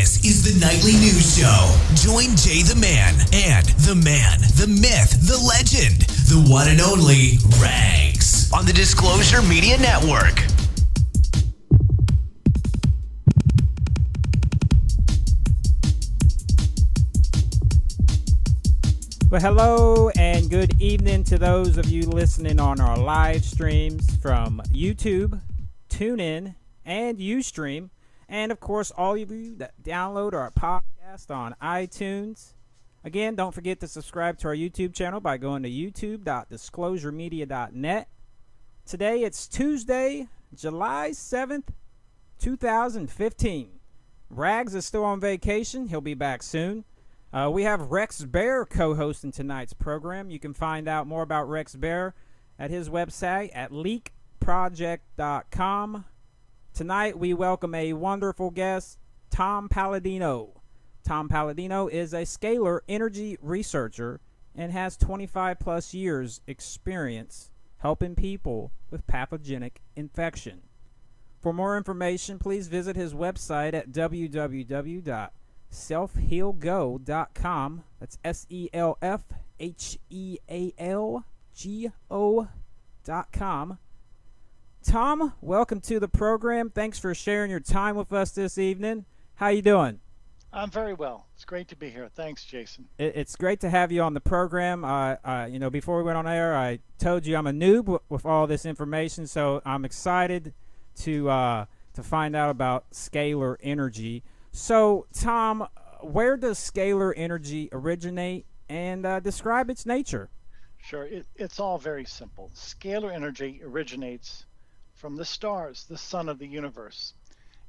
This is the Nightly News Show. Join Jay the Man, the myth, the legend, the one and only Rags on the Disclosure Media Network. Well, hello and good evening to those of you listening on our live streams from YouTube, TuneIn, and Ustream. And, of course, all of you that download our podcast on iTunes. Again, don't forget to subscribe to our YouTube channel by going to youtube.disclosuremedia.net. Today, it's Tuesday, July 7th, 2015. Rags is still on vacation. He'll be back soon. We have Rex Bear co-hosting tonight's program. You can find out more about Rex Bear at his website at leakproject.com. Tonight, we welcome a wonderful guest, Tom Paladino. Tom Paladino is a scalar energy researcher and has 25-plus years experience helping people with pathogenic infection. For more information, please visit his website at www.selfhealgo.com. That's SELFHEALGO.com. Tom, welcome to the program. Thanks for sharing your time with us this evening. How you doing? I'm very well. It's great to be here. Thanks, Jason. It's great to have you on the program. Before we went on air, I told you I'm a noob with all this information, so I'm excited to find out about scalar energy. So, Tom, where does scalar energy originate, and describe its nature? Sure. It's all very simple. Scalar energy originates from the stars, the sun of the universe.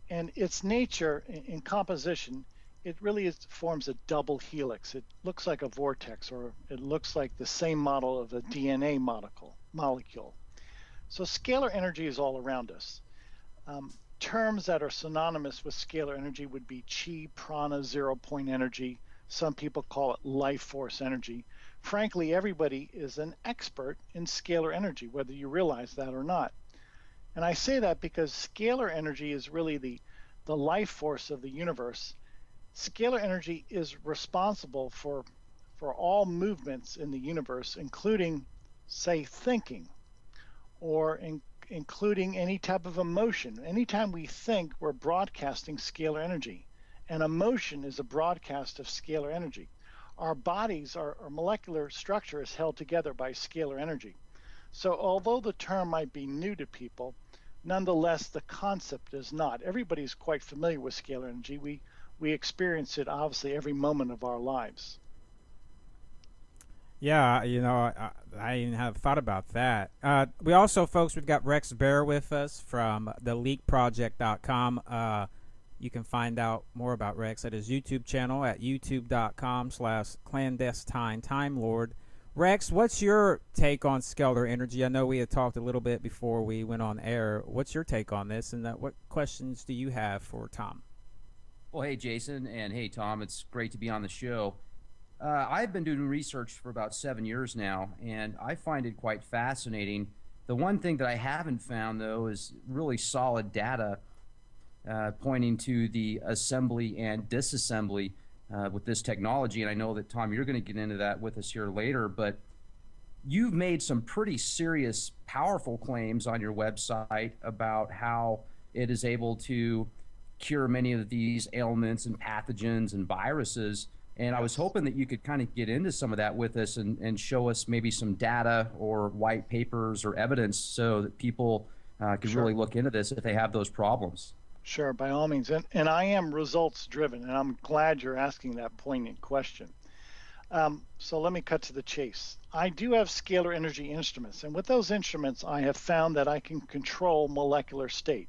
And its nature in composition, it really forms a double helix. It looks like a vortex, or it looks like the same model of a DNA molecule. So scalar energy is all around us. Terms that are synonymous with scalar energy would be chi, prana, zero-point energy. Some people call it life force energy. Frankly, everybody is an expert in scalar energy, whether you realize that or not. And I say that because scalar energy is really the life force of the universe. Scalar energy is responsible for all movements in the universe, including, say, thinking, or including any type of emotion. Anytime we think, we're broadcasting scalar energy. And emotion is a broadcast of scalar energy. Our bodies, our molecular structure is held together by scalar energy. So although the term might be new to people, nonetheless, the concept is not. Everybody's quite familiar with scalar energy. We experience it, obviously, every moment of our lives. Yeah, I even have thought about that. We also, folks, we've got Rex Bear with us from the leakproject.com. You can find out more about Rex at his YouTube channel at youtube.com/clandestine time lord. Rex, what's your take on scalar energy? I know we had talked a little bit before we went on air. What's your take on this, and what questions do you have for Tom? Well, hey, Jason, and hey, Tom. It's great to be on the show. I've been doing research for about 7 years now, and I find it quite fascinating. The one thing that I haven't found, though, is really solid data pointing to the assembly and disassembly with this technology. And I know that, Tom, you're going to get into that with us here later, but you've made some pretty serious, powerful claims on your website about how it is able to cure many of these ailments and pathogens and viruses. And I was hoping that you could kind of get into some of that with us and show us maybe some data or white papers or evidence so that people can really look into this if they have those problems. Sure, by all means. And I am results driven, and I'm glad you're asking that poignant question. So let me cut to the chase. I do have scalar energy instruments, and with those instruments, I have found that I can control molecular state.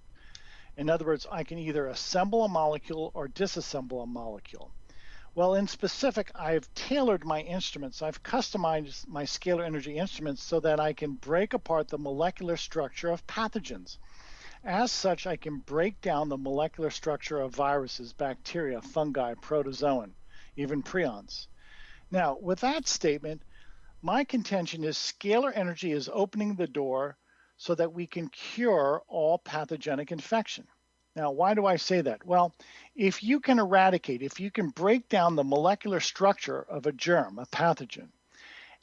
In other words, I can either assemble a molecule or disassemble a molecule. Well, in specific, I've tailored my instruments. I've customized my scalar energy instruments so that I can break apart the molecular structure of pathogens. As such, I can break down the molecular structure of viruses, bacteria, fungi, protozoan, even prions. Now, with that statement, my contention is scalar energy is opening the door so that we can cure all pathogenic infection. Now, why do I say that? Well, if you can eradicate, if you can break down the molecular structure of a germ, a pathogen,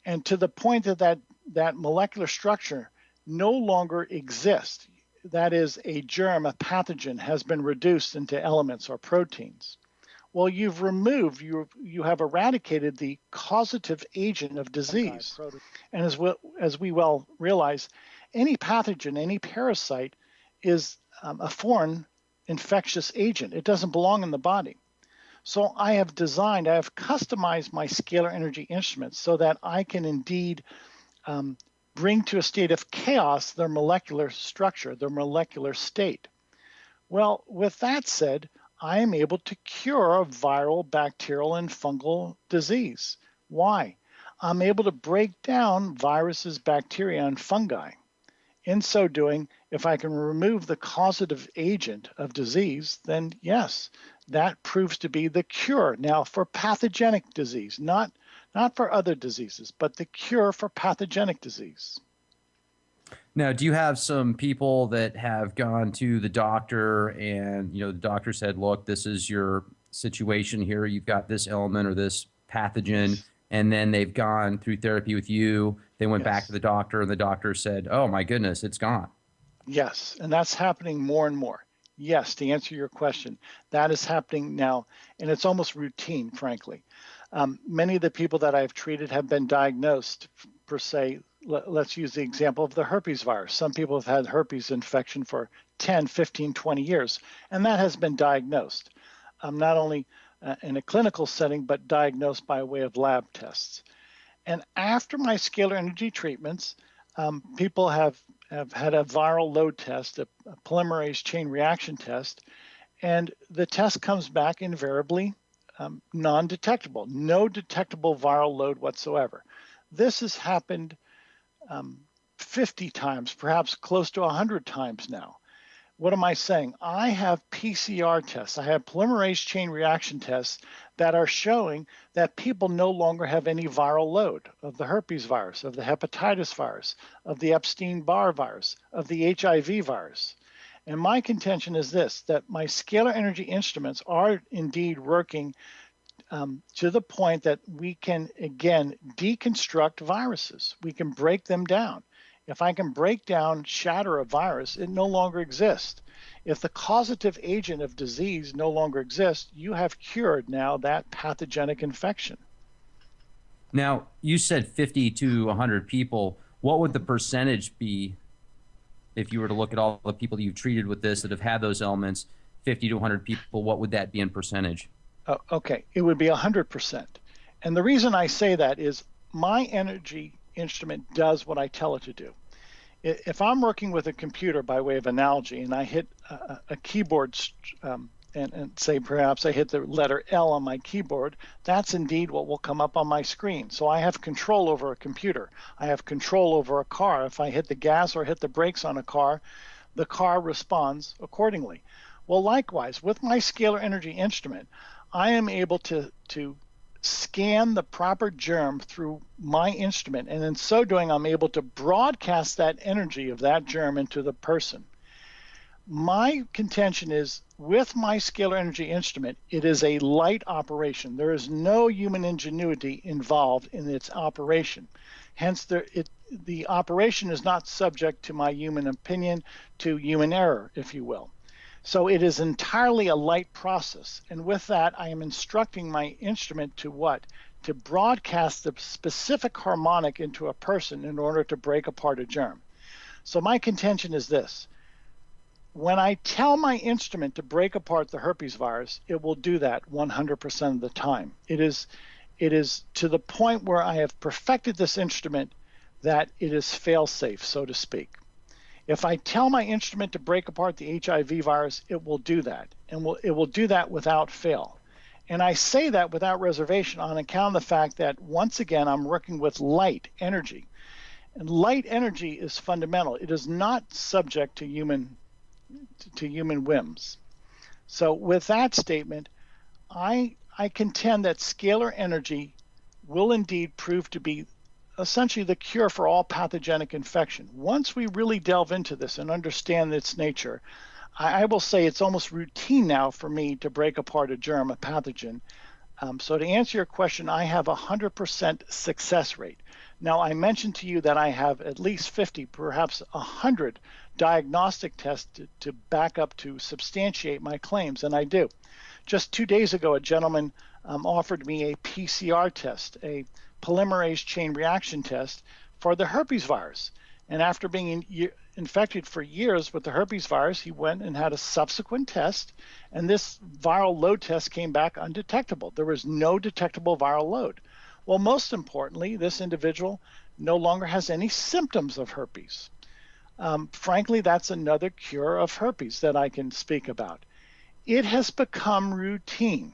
and to the point that molecular structure no longer exists, that is, a germ, a pathogen, has been reduced into elements or proteins. Well, you've removed, you have eradicated the causative agent of disease. And as we well realize, any pathogen, any parasite is a foreign infectious agent. It doesn't belong in the body. So I have customized my scalar energy instruments so that I can indeed bring to a state of chaos their molecular structure, their molecular state. Well, with that said, I am able to cure a viral, bacterial, and fungal disease. Why? I'm able to break down viruses, bacteria, and fungi. In so doing, if I can remove the causative agent of disease, then yes, that proves to be the cure. Now, for pathogenic disease, not for other diseases, but the cure for pathogenic disease. Now, do you have some people that have gone to the doctor and, the doctor said, look, this is your situation here. You've got this element or this pathogen. Yes. And then they've gone through therapy with you. They went back to the doctor and the doctor said, oh, my goodness, it's gone. Yes, and that's happening more and more. Yes, to answer your question, that is happening now, and it's almost routine, frankly. Many of the people that I've treated have been diagnosed, per se. Let's use the example of the herpes virus. Some people have had herpes infection for 10, 15, 20 years, and that has been diagnosed, not only in a clinical setting, but diagnosed by way of lab tests. And after my scalar energy treatments, people have had a viral load test, a polymerase chain reaction test, and the test comes back invariably non-detectable, no detectable viral load whatsoever. This has happened 50 times, perhaps close to 100 times now. What am I saying? I have PCR tests. I have polymerase chain reaction tests that are showing that people no longer have any viral load of the herpes virus, of the hepatitis virus, of the Epstein-Barr virus, of the HIV virus. And my contention is this, that my scalar energy instruments are indeed working to the point that we can, again, deconstruct viruses. We can break them down. If I can break down, shatter a virus, it no longer exists. If the causative agent of disease no longer exists, you have cured now that pathogenic infection. Now, you said 50 to 100 people. What would the percentage be if you were to look at all the people you've treated with this that have had those elements, 50 to 100 people, what would that be in percentage? Okay, it would be 100%. And the reason I say that is my energy instrument does what I tell it to do. If I'm working with a computer, by way of analogy, and I hit a keyboard and say perhaps I hit the letter L on my keyboard, that's indeed what will come up on my screen. So I have control over a computer. I have control over a car. If I hit the gas or hit the brakes on a car, the car responds accordingly. Well, likewise, with my scalar energy instrument, I am able to scan the proper germ through my instrument, and in so doing, I'm able to broadcast that energy of that germ into the person. My contention is, with my scalar energy instrument, it is a light operation. There is no human ingenuity involved in its operation. Hence, the operation is not subject to my human opinion, to human error, if you will. So it is entirely a light process. And with that, I am instructing my instrument to what? To broadcast the specific harmonic into a person in order to break apart a germ. So my contention is this. When I tell my instrument to break apart the herpes virus, it will do that 100% of the time. It is to the point where I have perfected this instrument that it is fail-safe, so to speak. If I tell my instrument to break apart the HIV virus, it will do that, and it will do that without fail. And I say that without reservation on account of the fact that, once again, I'm working with light energy. And light energy is fundamental. It is not subject to human whims. So with that statement, I contend that scalar energy will indeed prove to be essentially the cure for all pathogenic infection. Once we really delve into this and understand its nature, I will say it's almost routine now for me to break apart a germ, a pathogen. So to answer your question, I have 100% success rate. Now, I mentioned to you that I have at least 50, perhaps 100 diagnostic tests to back up to substantiate my claims, and I do. Just 2 days ago, a gentleman offered me a PCR test, a polymerase chain reaction test for the herpes virus. And after being infected for years with the herpes virus, he went and had a subsequent test, and this viral load test came back undetectable. There was no detectable viral load. Well, most importantly, this individual no longer has any symptoms of herpes. Frankly, that's another cure of herpes that I can speak about. It has become routine.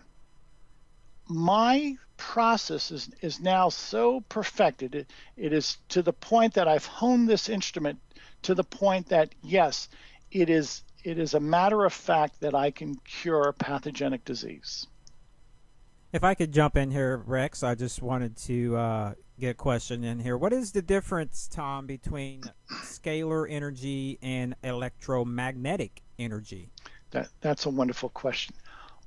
My process is now so perfected. It is to the point that I've honed this instrument to the point that, yes, it is a matter of fact that I can cure pathogenic disease. If I could jump in here, Rex, I just wanted to get a question in here. What is the difference, Tom, between scalar energy and electromagnetic energy? That's a wonderful question.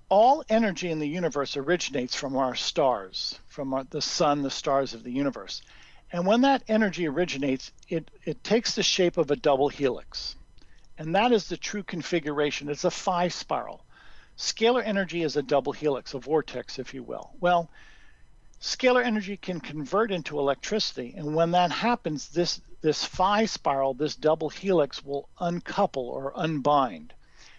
All energy in the universe originates from our stars, from the sun, the stars of the universe. And when that energy originates, it takes the shape of a double helix. And that is the true configuration. It's a 5-spiral. Scalar energy is a double helix, a vortex, if you will. Well, scalar energy can convert into electricity, and when that happens, this 5-spiral, this double helix, will uncouple or unbind.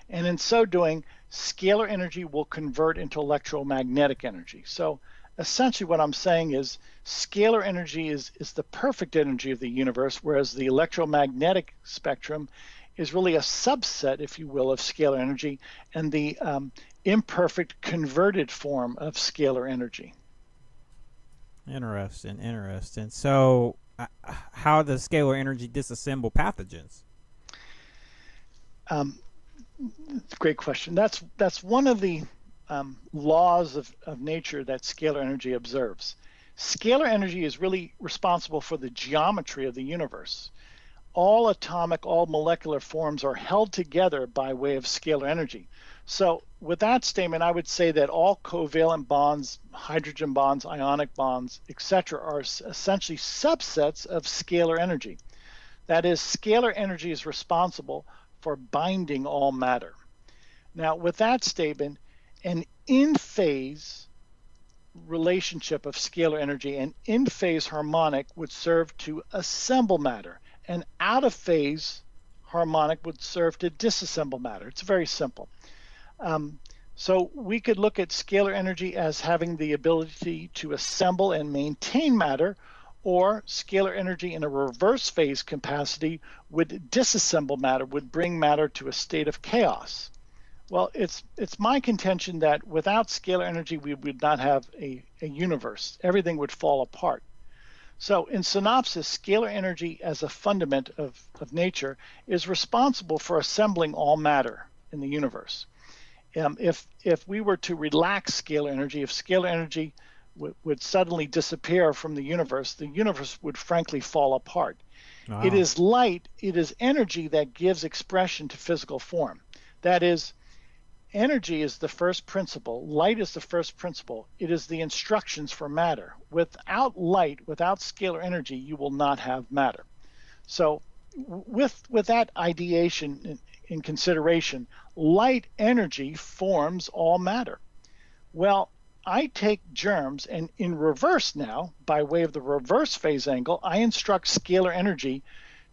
And in so doing, scalar energy will convert into electromagnetic energy. So essentially what I'm saying is scalar energy is the perfect energy of the universe, whereas the electromagnetic spectrum is really a subset, if you will, of scalar energy and the imperfect converted form of scalar energy. Interesting. So how does scalar energy disassemble pathogens? Great question. That's one of the laws of nature that scalar energy observes. Scalar energy is really responsible for the geometry of the universe. All atomic, all molecular forms are held together by way of scalar energy. So with that statement, I would say that all covalent bonds, hydrogen bonds, ionic bonds, etc., are essentially subsets of scalar energy. That is, scalar energy is responsible for binding all matter. Now, with that statement, an in-phase relationship of scalar energy, an in-phase harmonic would serve to assemble matter. An out-of-phase harmonic would serve to disassemble matter. It's very simple. So we could look at scalar energy as having the ability to assemble and maintain matter, or scalar energy in a reverse phase capacity would disassemble matter, would bring matter to a state of chaos. Well, it's my contention that without scalar energy, we would not have a universe. Everything would fall apart. So in synopsis, scalar energy as a fundament of nature is responsible for assembling all matter in the universe. If we were to relax scalar energy, if scalar energy would suddenly disappear from the universe would frankly fall apart. Wow. It is light, it is energy that gives expression to physical form. That is, energy is the first principle, light is the first principle, it is the instructions for matter. Without light, without scalar energy, you will not have matter. So with that ideation in consideration, light energy forms all matter. Well, I take germs and in reverse now, by way of the reverse phase angle, I instruct scalar energy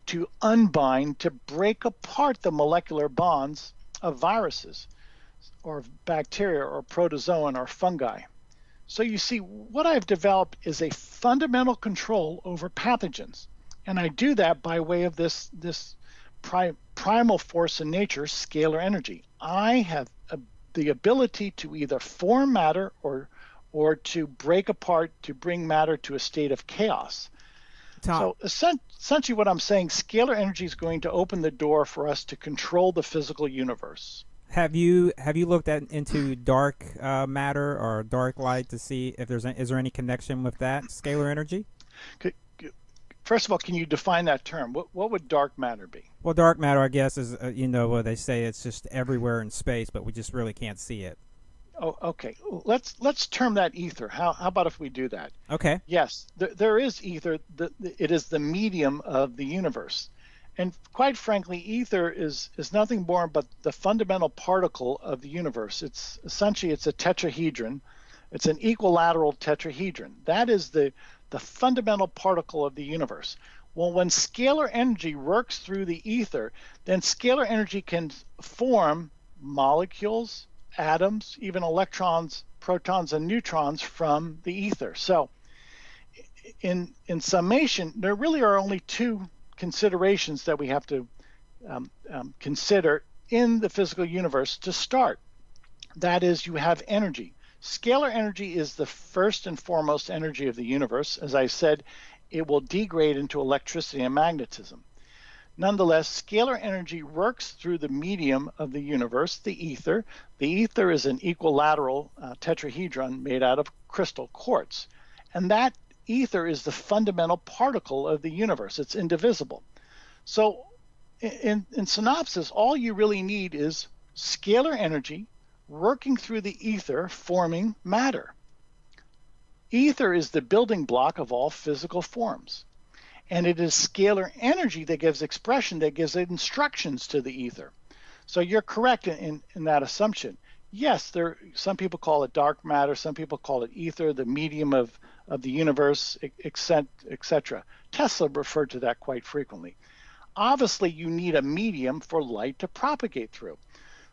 to unbind, to break apart the molecular bonds of viruses or bacteria or protozoan or fungi. So you see, what I've developed is a fundamental control over pathogens. And I do that by way of this primal force in nature, scalar energy. I have the ability to either form matter or to break apart, to bring matter to a state of chaos. Tom. So essentially what I'm saying, scalar energy is going to open the door for us to control the physical universe. Have you looked into dark matter or dark light to see if is there any connection with that scalar energy? First of all, can you define that term? What would dark matter be? Well, dark matter, I guess, is, where they say it's just everywhere in space, but we just really can't see it. Oh, okay. Let's term that ether. How about if we do that? Okay. Yes, there is ether. It is the medium of the universe. And quite frankly, ether is nothing more but the fundamental particle of the universe. It's a tetrahedron. It's an equilateral tetrahedron. That is the fundamental particle of the universe. Well, when scalar energy works through the ether, then scalar energy can form molecules, atoms, even electrons, protons, and neutrons from the ether. So in summation, there really are only two considerations that we have to consider in the physical universe to start. That is, you have energy. Scalar energy is the first and foremost energy of the universe. As I said, it will degrade into electricity and magnetism. Nonetheless, scalar energy works through the medium of the universe, the ether. The ether is an equilateral tetrahedron made out of crystal quartz. And that ether is the fundamental particle of the universe. It's indivisible. So in synopsis, all you really need is scalar energy working through the ether, forming matter. Ether is the building block of all physical forms. And it is scalar energy that gives expression, that gives instructions to the ether. So you're correct in that assumption. Yes, some people call it dark matter, some people call it ether, the medium of the universe, etc. Tesla referred to that quite frequently. Obviously, you need a medium for light to propagate through.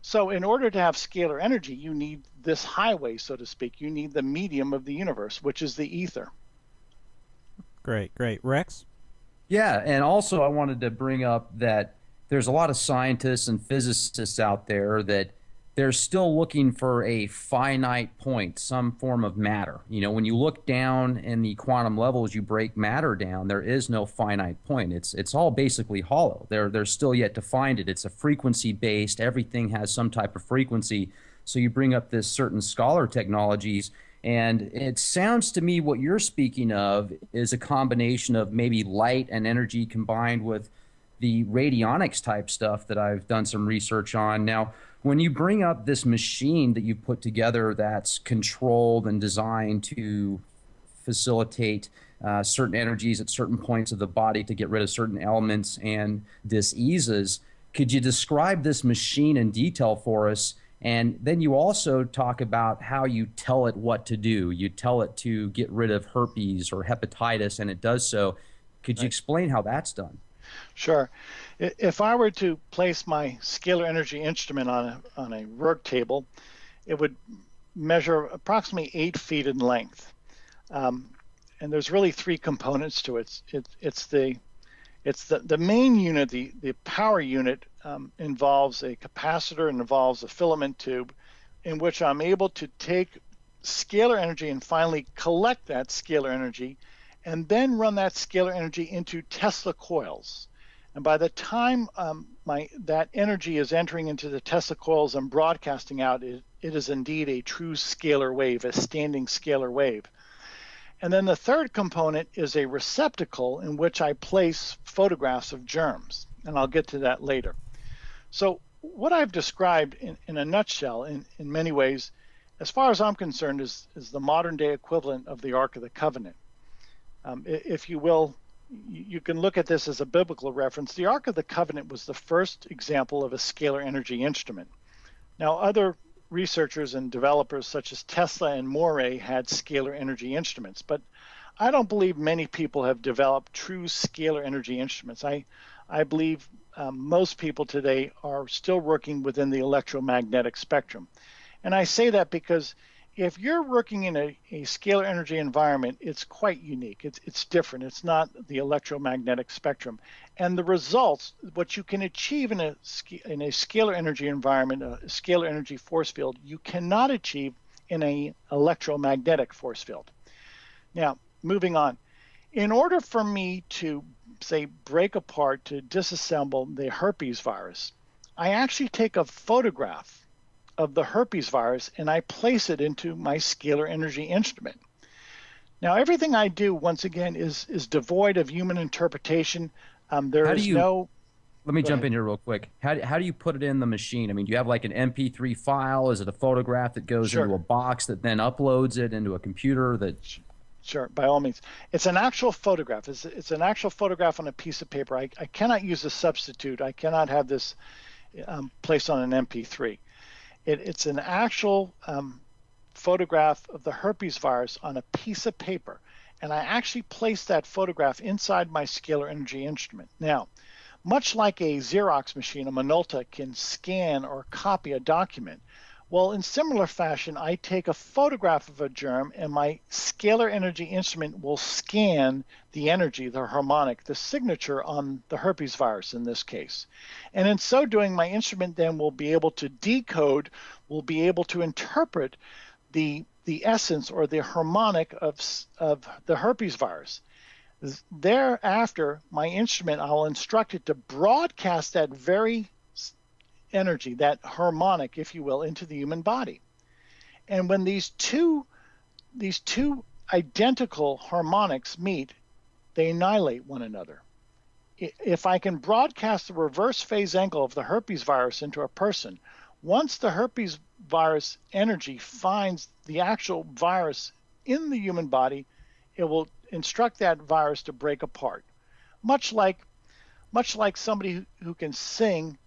So in order to have scalar energy, you need this highway, so to speak. You need the medium of the universe, which is the ether. Great. Rex? Yeah, and also I wanted to bring up that there's a lot of scientists and physicists out there that they're still looking for a finite point, some form of matter. When you look down in the quantum levels, you break matter down, there is no finite point. It's all basically hollow. They're still yet to find it. It's a frequency-based. Everything has some type of frequency. So you bring up this certain Scalar technologies, and it sounds to me what you're speaking of is a combination of maybe light and energy combined with the radionics type stuff that I've done some research on. Now, when you bring up this machine that you've put together that's controlled and designed to facilitate certain energies at certain points of the body to get rid of certain elements and diseases, could you describe this machine in detail for us? And then you also talk about how you tell it what to do. You tell it to get rid of herpes or hepatitis, and it does so. Could you explain how that's done? Sure. If I were to place my scalar energy instrument on a work table, it would measure approximately 8 feet in length. And there's really three components to it. It's the main unit, the power unit involves a capacitor and involves a filament tube in which I'm able to take scalar energy and finally collect that scalar energy and then run that scalar energy into Tesla coils. And by the time that energy is entering into the Tesla coils and broadcasting out, it is indeed a true scalar wave, a standing scalar wave. And then the third component is a receptacle in which I place photographs of germs, and I'll get to that later. So what I've described in a nutshell, in many ways, as far as I'm concerned, is the modern day equivalent of the Ark of the Covenant. If you will, you can look at this as a biblical reference. The Ark of the Covenant was the first example of a scalar energy instrument. Now, other researchers and developers such as Tesla and Moray had scalar energy instruments, but I don't believe many people have developed true scalar energy instruments. I believe most people today are still working within the electromagnetic spectrum. And I say that because if you're working in a scalar energy environment, it's quite unique. It's different. It's not the electromagnetic spectrum. And the results, what you can achieve in a scalar energy environment, a scalar energy force field, you cannot achieve in an electromagnetic force field. Now, moving on. In order for me to, say, break apart, to disassemble the herpes virus, I actually take a photograph of the herpes virus and I place it into my scalar energy instrument. Now, everything I do, once again, is devoid of human interpretation. Let me jump in here real quick. How do you put it in the machine? I mean, do you have like an MP3 file? Is it a photograph that goes into a box that then uploads it into a computer that... Sure, by all means. It's an actual photograph. It's an actual photograph on a piece of paper. I cannot use a substitute. I cannot have this placed on an MP3. It's an actual photograph of the herpes virus on a piece of paper. And I actually place that photograph inside my scalar energy instrument. Now, much like a Xerox machine, a Minolta can scan or copy a document. Well, in similar fashion, I take a photograph of a germ and my scalar energy instrument will scan the energy, the harmonic, the signature on the herpes virus in this case. And in so doing, my instrument then will be able to decode, will be able to interpret the essence or the harmonic of the herpes virus. Thereafter, my instrument, I'll instruct it to broadcast that very energy, that harmonic, if you will, into the human body. And when these two identical harmonics meet, they annihilate one another. If I can broadcast the reverse phase angle of the herpes virus into a person, once the herpes virus energy finds the actual virus in the human body, it will instruct that virus to break apart. Much like somebody who can sing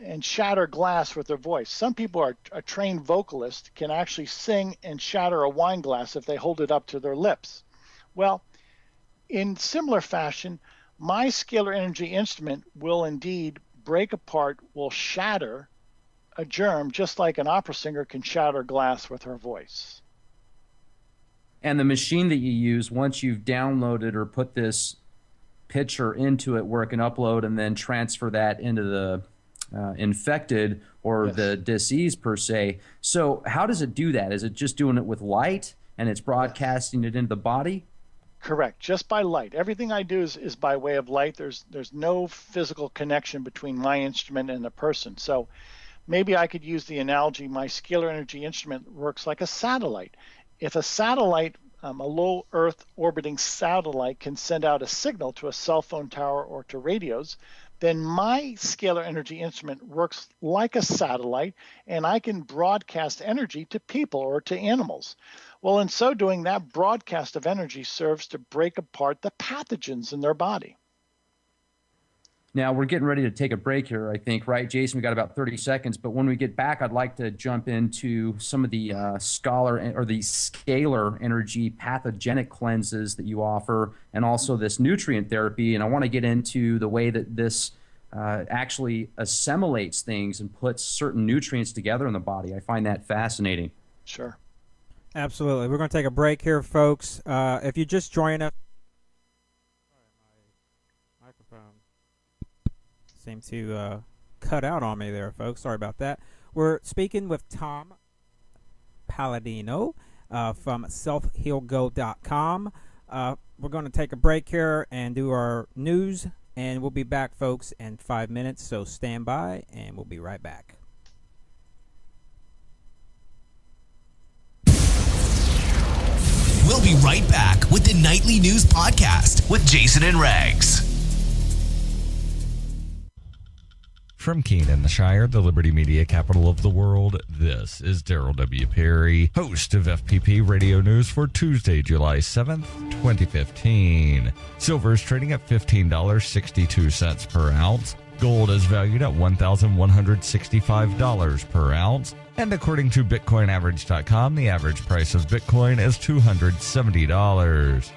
and shatter glass with their voice. Some people are a trained vocalist, can actually sing and shatter a wine glass if they hold it up to their lips. Well, in similar fashion, my scalar energy instrument will indeed break apart, will shatter a germ, just like an opera singer can shatter glass with her voice. And the machine that you use, once you've downloaded or put this picture into it where it can upload and then transfer that into the infected or the disease per se. So how does it do that? Is it just doing it with light and it's broadcasting it into the body? Correct. Just by light. Everything I do is by way of light. There's no physical connection between my instrument and the person. So maybe I could use the analogy, my scalar energy instrument works like a satellite. If a satellite, a low Earth orbiting satellite can send out a signal to a cell phone tower or to radios, then my scalar energy instrument works like a satellite, and I can broadcast energy to people or to animals. Well, in so doing, that broadcast of energy serves to break apart the pathogens in their body. Now, we're getting ready to take a break here, I think, right, Jason? We got about 30 seconds, but when we get back, I'd like to jump into some of the scalar energy pathogenic cleanses that you offer, and also this nutrient therapy. And I want to get into the way that this actually assimilates things and puts certain nutrients together in the body. I find that fascinating. Sure. Absolutely. We're going to take a break here, folks. If you just join us, my microphone seemed to cut out on me there, folks. Sorry about that. We're speaking with Tom Paladino from selfhealgo.com. We're going to take a break here and do our news, and we'll be back, folks, in 5 minutes. So stand by, and we'll be right back. We'll be right back with the Nightly News Podcast with Jason and Regs. From Keene in the Shire, the Liberty Media capital of the world, this is Daryl W. Perry, host of FPP Radio News for Tuesday, July 7th, 2015. Silver is trading at $15.62 per ounce. Gold is valued at $1,165 per ounce. And according to BitcoinAverage.com, the average price of Bitcoin is $270.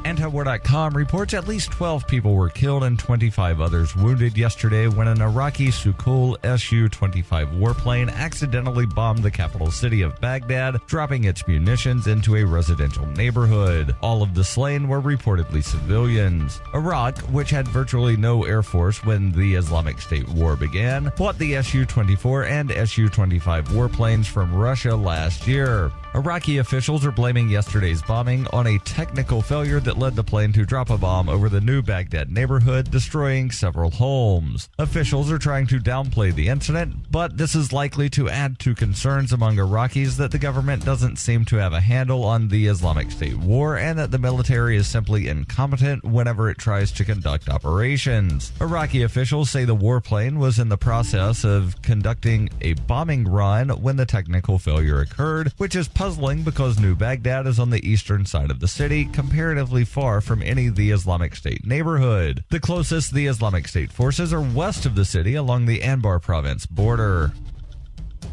Antiwar.com reports at least 12 people were killed and 25 others wounded yesterday when an Iraqi Sukhoi Su-25 warplane accidentally bombed the capital city of Baghdad, dropping its munitions into a residential neighborhood. All of the slain were reportedly civilians. Iraq, which had virtually no air force when the Islamic State War began, bought the Su-24 and Su-25 warplanes from Russia last year. Iraqi officials are blaming yesterday's bombing on a technical failure that led the plane to drop a bomb over the New Baghdad neighborhood, destroying several homes. Officials are trying to downplay the incident, but this is likely to add to concerns among Iraqis that the government doesn't seem to have a handle on the Islamic State war and that the military is simply incompetent whenever it tries to conduct operations. Iraqi officials say the warplane was in the process of conducting a bombing run when the technical failure occurred, which is puzzling because New Baghdad is on the eastern side of the city, comparatively far from any of the Islamic State neighborhood. The closest the Islamic State forces are west of the city along the Anbar province border.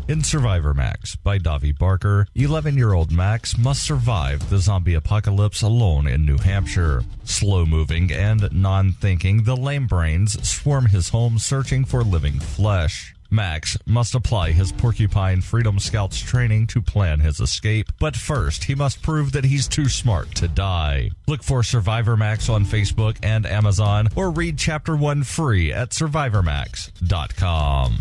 In Survivor Max by Davi Barker, 11-year-old Max must survive the zombie apocalypse alone in New Hampshire. Slow-moving and non-thinking, the lame brains swarm his home searching for living flesh. Max must apply his Porcupine Freedom Scouts training to plan his escape, but first he must prove that he's too smart to die. Look for Survivor Max on Facebook and Amazon, or read Chapter 1 free at survivormax.com.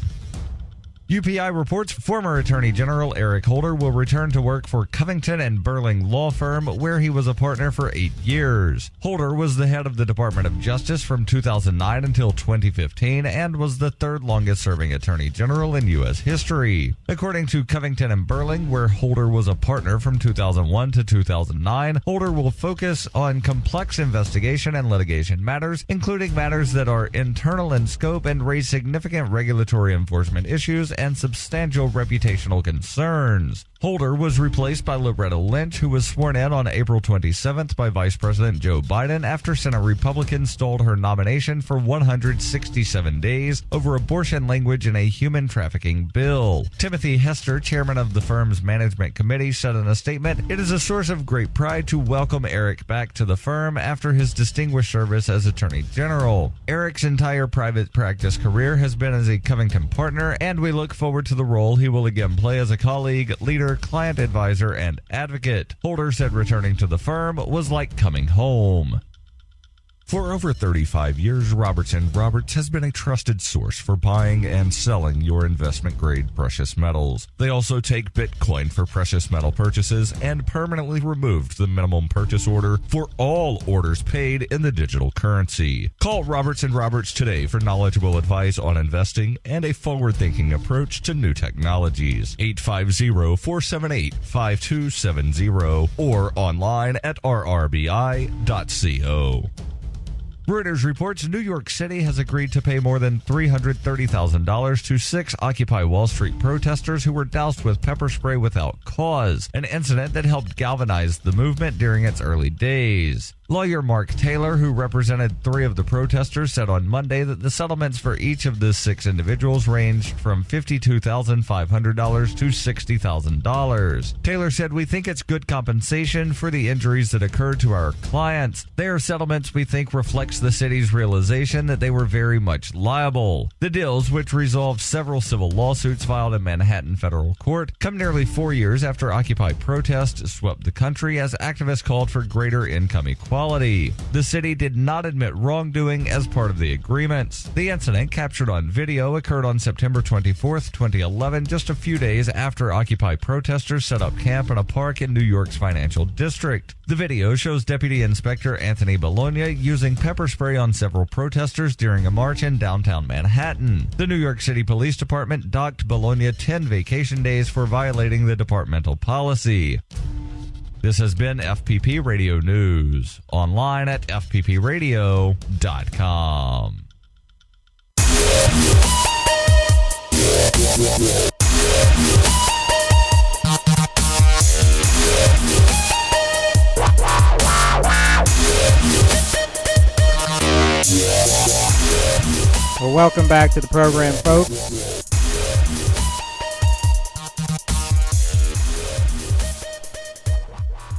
UPI reports former Attorney General Eric Holder will return to work for Covington and Burling Law Firm, where he was a partner for 8 years. Holder was the head of the Department of Justice from 2009 until 2015 and was the third longest-serving Attorney General in U.S. history. According to Covington and Burling, where Holder was a partner from 2001 to 2009, Holder will focus on complex investigation and litigation matters, including matters that are internal in scope and raise significant regulatory enforcement issues and substantial reputational concerns. Holder was replaced by Loretta Lynch, who was sworn in on April 27th by Vice President Joe Biden after Senate Republicans stalled her nomination for 167 days over abortion language in a human trafficking bill. Timothy Hester, chairman of the firm's management committee, said in a statement, "It is a source of great pride to welcome Eric back to the firm after his distinguished service as Attorney General. Eric's entire private practice career has been as a Covington partner, and we look forward to the role he will again play as a colleague, leader, client advisor, and advocate." Holder said returning to the firm was like coming home. For over 35 years, Robertson Roberts has been a trusted source for buying and selling your investment-grade precious metals. They also take Bitcoin for precious metal purchases and permanently removed the minimum purchase order for all orders paid in the digital currency. Call Robertson Roberts today for knowledgeable advice on investing and a forward-thinking approach to new technologies. 850-478-5270 or online at rrbi.co. Reuters reports New York City has agreed to pay more than $330,000 to 6 Occupy Wall Street protesters who were doused with pepper spray without cause, an incident that helped galvanize the movement during its early days. Lawyer Mark Taylor, who represented 3 of the protesters, said on Monday that the settlements for each of the 6 individuals ranged from $52,500 to $60,000. Taylor said, "We think it's good compensation for the injuries that occurred to our clients. They are settlements we think reflects the city's realization that they were very much liable." The deals, which resolved several civil lawsuits filed in Manhattan federal court, come nearly 4 years after Occupy protests swept the country as activists called for greater income equality. The city did not admit wrongdoing as part of the agreements. The incident, captured on video, occurred on September 24th, 2011, just a few days after Occupy protesters set up camp in a park in New York's financial district. The video shows Deputy Inspector Anthony Bologna using pepper spray on several protesters during a march in downtown Manhattan. The New York City Police Department docked Bologna 10 vacation days for violating the departmental policy. This has been FPP Radio News, online at fppradio.com. Well, welcome back to the program, folks.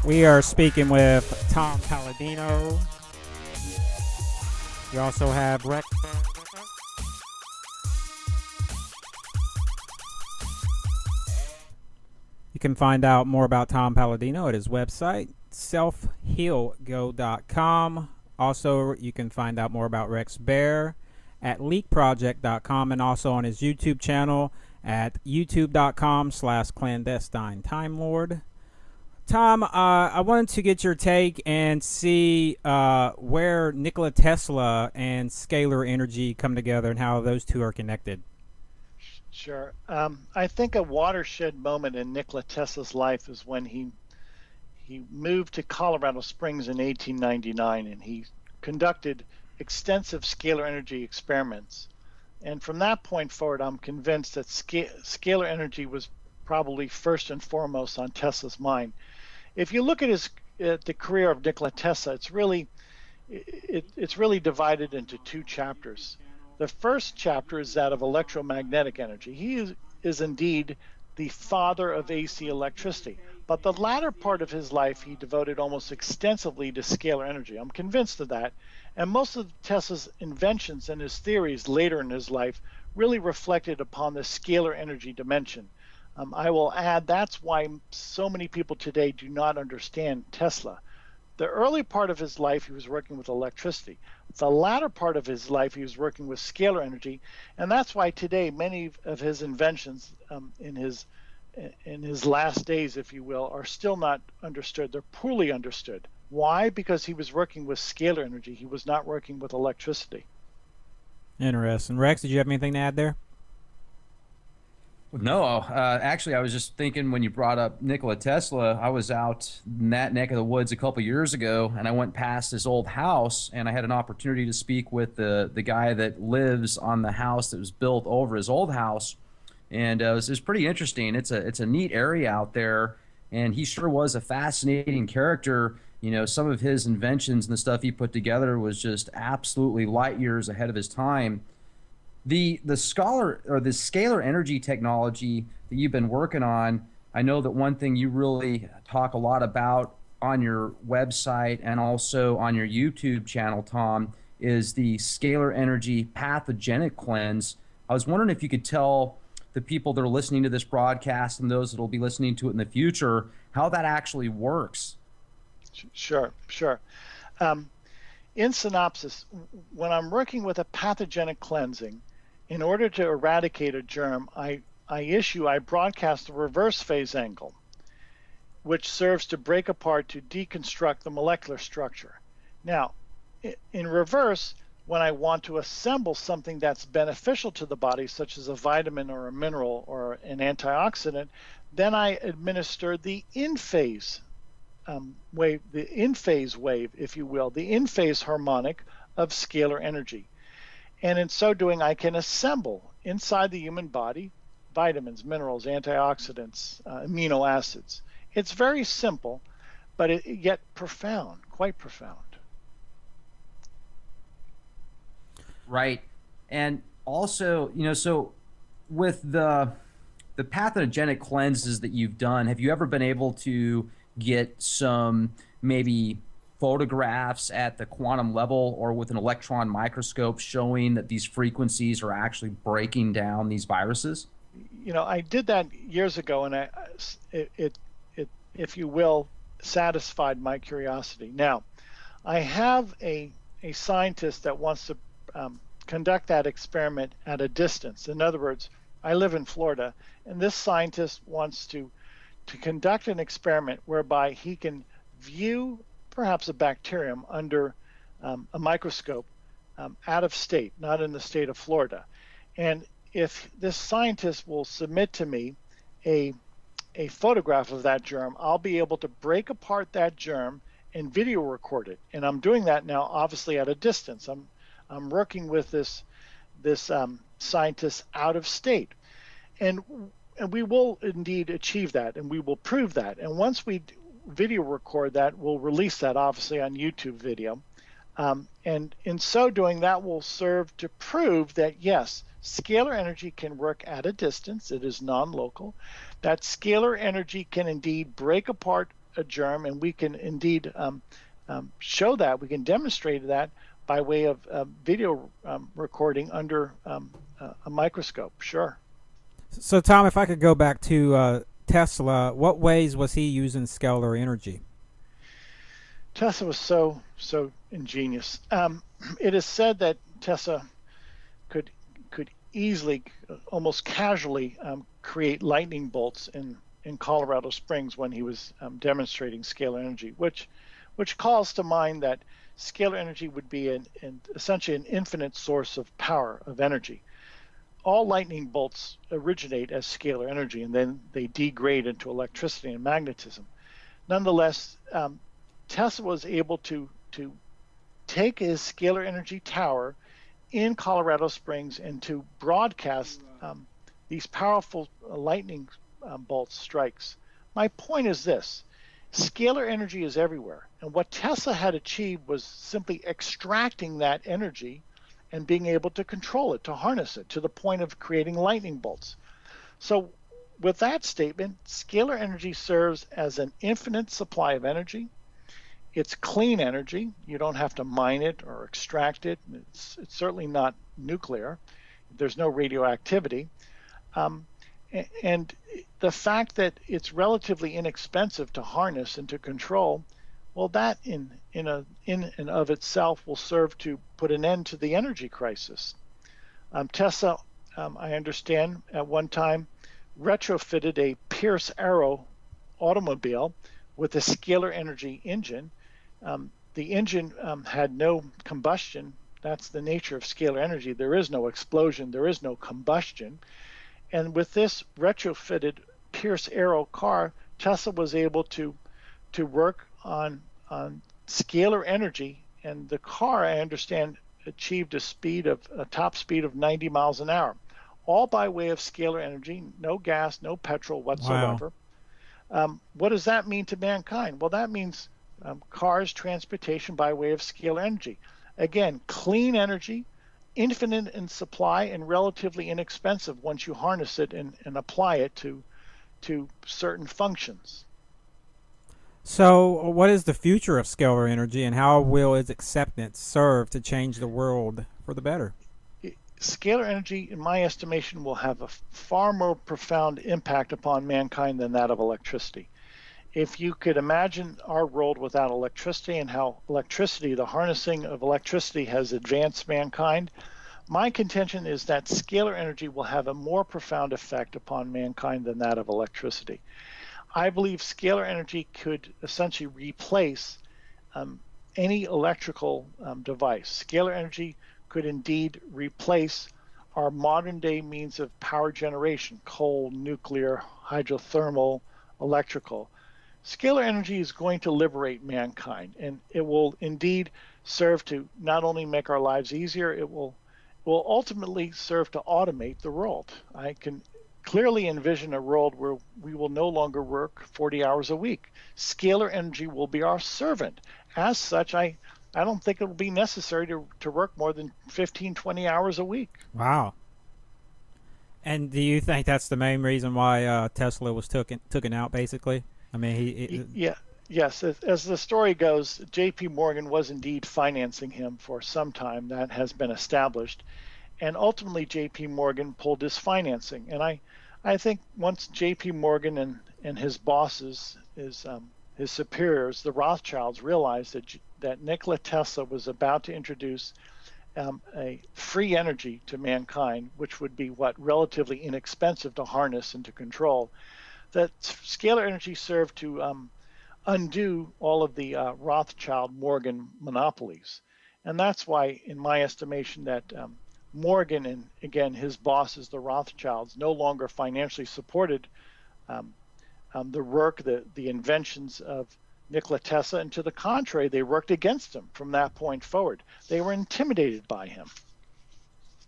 We are speaking with Tom Paladino. We also have Rex. You can find out more about Tom Paladino at his website, selfhealgo.com. Also, you can find out more about Rex Bear at leakproject.com and also on his YouTube channel at youtube.com/clandestine Time Lord. Tom, I wanted to get your take and see where Nikola Tesla and scalar energy come together and how those two are connected. Sure. I think a watershed moment in Nikola Tesla's life is when he moved to Colorado Springs in 1899, and he conducted extensive scalar energy experiments. And from that point forward, I'm convinced that scalar energy was probably first and foremost on Tesla's mind. If you look at the career of Nikola Tesla, it's really divided into two chapters. The first chapter is that of electromagnetic energy. He is indeed the father of AC electricity. But the latter part of his life, he devoted almost extensively to scalar energy. I'm convinced of that. And most of Tesla's inventions and his theories later in his life really reflected upon the scalar energy dimension. I will add that's why so many people today do not understand Tesla. The early part of his life, he was working with electricity. The latter part of his life, he was working with scalar energy. And that's why today many of his inventions in his last days, if you will, are still not understood. They're poorly understood. Why? Because he was working with scalar energy. He was not working with electricity. Interesting. Rex, did you have anything to add there? No, actually, I was just thinking when you brought up Nikola Tesla, I was out in that neck of the woods a couple years ago, and I went past his old house, and I had an opportunity to speak with the guy that lives on the house that was built over his old house, and it was pretty interesting. It's a neat area out there, and he sure was a fascinating character. You know, some of his inventions and the stuff he put together was just absolutely light years ahead of his time. The scalar energy technology that you've been working on, I know that one thing you really talk a lot about on your website and also on your YouTube channel, Tom, is the scalar energy pathogenic cleanse. I was wondering if you could tell the people that are listening to this broadcast and those that will be listening to it in the future how that actually works. Sure. In synopsis, when I'm working with a pathogenic cleansing, in order to eradicate a germ, I broadcast a reverse phase angle, which serves to break apart to deconstruct the molecular structure. Now, in reverse, when I want to assemble something that's beneficial to the body, such as a vitamin or a mineral or an antioxidant, then I administer the in-phase wave, if you will, the in-phase harmonic of scalar energy. And in so doing, I can assemble inside the human body vitamins, minerals, antioxidants, amino acids. It's very simple, but yet profound, quite profound. Right. And also, so with the pathogenic cleanses that you've done, have you ever been able to get some maybe photographs at the quantum level or with an electron microscope showing that these frequencies are actually breaking down these viruses? I did that years ago, and it if you will, satisfied my curiosity. Now, I have a scientist that wants to conduct that experiment at a distance. In other words, I live in Florida, and this scientist wants to conduct an experiment whereby he can view perhaps a bacterium under a microscope out of state, not in the state of Florida. And if this scientist will submit to me a photograph of that germ, I'll be able to break apart that germ and video record it. And I'm doing that now, obviously at a distance. I'm working with this scientist out of state, and we will indeed achieve that, and we will prove that. And once we video record that, we'll release that obviously on YouTube video. And in so doing, that will serve to prove that yes, scalar energy can work at a distance. It is non-local. That scalar energy can indeed break apart a germ, and we can indeed show that. We can demonstrate that by way of video recording under a microscope. Sure. So, Tom, if I could go back to Tesla, what ways was he using scalar energy? Tesla was so ingenious. It is said that Tesla could easily, almost casually, create lightning bolts in Colorado Springs when he was demonstrating scalar energy, which calls to mind that scalar energy would be essentially an infinite source of power, of energy. All lightning bolts originate as scalar energy, and then they degrade into electricity and magnetism. Nonetheless, Tesla was able to take his scalar energy tower in Colorado Springs and to broadcast these powerful lightning bolt strikes. My point is this: scalar energy is everywhere, and what Tesla had achieved was simply extracting that energy and being able to control it, to harness it, to the point of creating lightning bolts. So with that statement, scalar energy serves as an infinite supply of energy. It's clean energy. You don't have to mine it or extract it. It's certainly not nuclear. There's no radioactivity. And the fact that it's relatively inexpensive to harness and to control, well, that in and of itself will serve to put an end to the energy crisis. Tesla, I understand, at one time retrofitted a Pierce Arrow automobile with a scalar energy engine. The engine had no combustion. That's the nature of scalar energy. There is no explosion. There is no combustion. And with this retrofitted Pierce Arrow car, Tesla was able to work on scalar energy, and the car, I understand, achieved a top speed of 90 miles an hour, all by way of scalar energy, no gas, no petrol whatsoever. Wow. What does that mean to mankind? Well, that means cars, transportation by way of scalar energy. Again, clean energy, infinite in supply, and relatively inexpensive once you harness it and apply it to certain functions. So what is the future of scalar energy, and how will its acceptance serve to change the world for the better? Scalar energy, in my estimation, will have a far more profound impact upon mankind than that of electricity. If you could imagine our world without electricity and how electricity, the harnessing of electricity, has advanced mankind, my contention is that scalar energy will have a more profound effect upon mankind than that of electricity. I believe scalar energy could essentially replace any electrical device. Scalar energy could indeed replace our modern day means of power generation: coal, nuclear, hydrothermal, electrical. Scalar energy is going to liberate mankind, and it will indeed serve to not only make our lives easier, it will ultimately serve to automate the world. I can clearly envision a world where we will no longer work 40 hours a week. Scalar energy will be our servant. As such, I don't think it will be necessary to work more than 15, 20 hours a week. Wow. And do you think that's the main reason why Tesla was taken out, basically? I mean, Yes. As the story goes, J.P. Morgan was indeed financing him for some time. That has been established. And ultimately, J.P. Morgan pulled his financing. And I think once J.P. Morgan and his bosses, his superiors, the Rothschilds, realized that Nikola Tesla was about to introduce a free energy to mankind, which would be relatively inexpensive to harness and to control, that scalar energy served to undo all of the Rothschild-Morgan monopolies. And that's why, in my estimation, that Morgan and, again, his bosses, the Rothschilds, no longer financially supported the work, the inventions of Nikola Tesla, and to the contrary, they worked against him from that point forward. They were intimidated by him.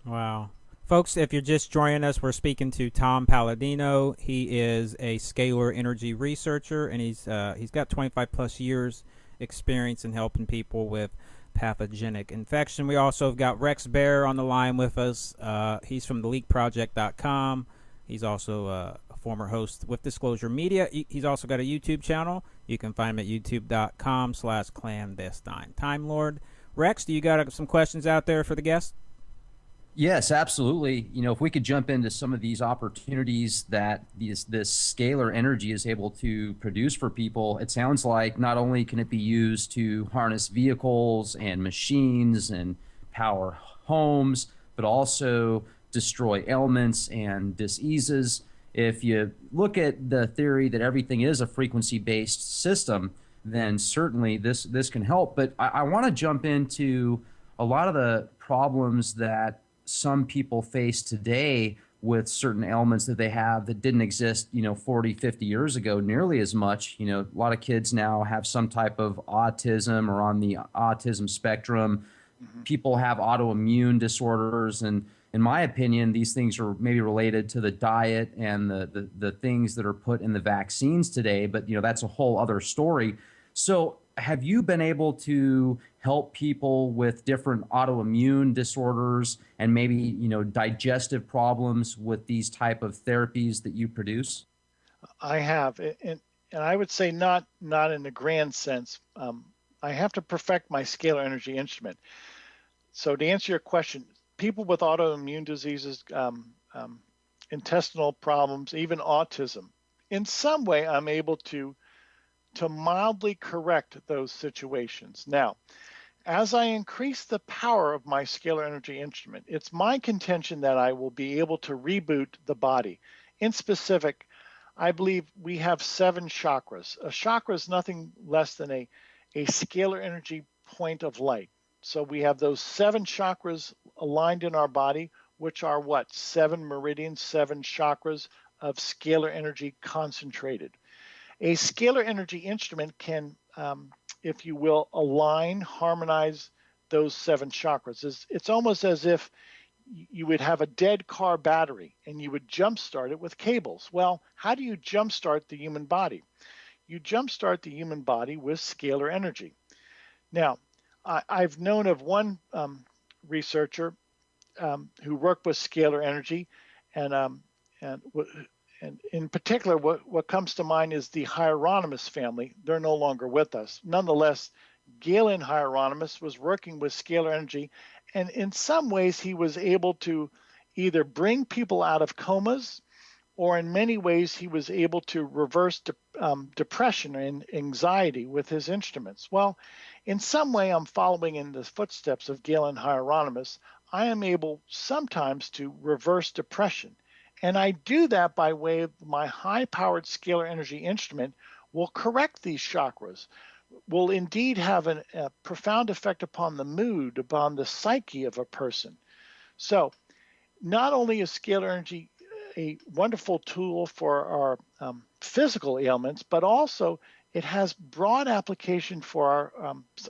Wow. Folks, if you're just joining us, we're speaking to Tom Paladino. He is a scalar energy researcher, and he's got 25 plus years experience in helping people with pathogenic infection. We also have got Rex Bear on the line with us. He's from theleakproject.com. He's also a former host with Disclosure Media. He's also got a YouTube channel. You can find him at youtube.com/clandestine. Time Lord. Rex, do you got some questions out there for the guest? Yes, absolutely. If we could jump into some of these opportunities that this scalar energy is able to produce for people, it sounds like not only can it be used to harness vehicles and machines and power homes, but also destroy ailments and diseases. if you look at the theory that everything is a frequency-based system, then certainly this can help. But I want to jump into a lot of the problems that some people face today with certain ailments that they have that didn't exist, 40, 50 years ago nearly as much. A lot of kids now have some type of autism or on the autism spectrum. People have autoimmune disorders, and in my opinion, these things are maybe related to the diet and the things that are put in the vaccines today, but that's a whole other story. So have you been able to help people with different autoimmune disorders and maybe, digestive problems with these type of therapies that you produce? I have, and I would say not in the grand sense. I have to perfect my scalar energy instrument. So to answer your question, people with autoimmune diseases, intestinal problems, even autism, in some way I'm able to mildly correct those situations. Now, as I increase the power of my scalar energy instrument, it's my contention that I will be able to reboot the body. In specific, I believe we have 7 chakras. A chakra is nothing less than a scalar energy point of light. So we have those 7 chakras aligned in our body, which are what? 7 meridians, 7 chakras of scalar energy concentrated. A scalar energy instrument can, if you will, align, harmonize those 7 chakras. It's almost as if you would have a dead car battery and you would jumpstart it with cables. Well, how do you jumpstart the human body? You jumpstart the human body with scalar energy. Now, I've known of one researcher who worked with scalar energy, and in particular, what comes to mind is the Hieronymus family. They're no longer with us. Nonetheless, Galen Hieronymus was working with scalar energy, and in some ways he was able to either bring people out of comas, or in many ways he was able to reverse depression and anxiety with his instruments. Well, in some way I'm following in the footsteps of Galen Hieronymus. I am able sometimes to reverse depression. And I do that by way of my high-powered scalar energy instrument will correct these chakras, will indeed have a profound effect upon the mood, upon the psyche of a person. So not only is scalar energy a wonderful tool for our physical ailments, but also it has broad application for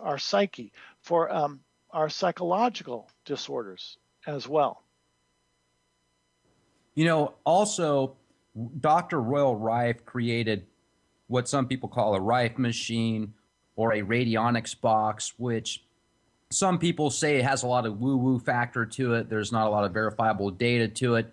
our psyche, for our psychological disorders as well. Also, Dr. Royal Rife created what some people call a Rife machine or a radionics box, which some people say it has a lot of woo-woo factor to it. There's not a lot of verifiable data to it.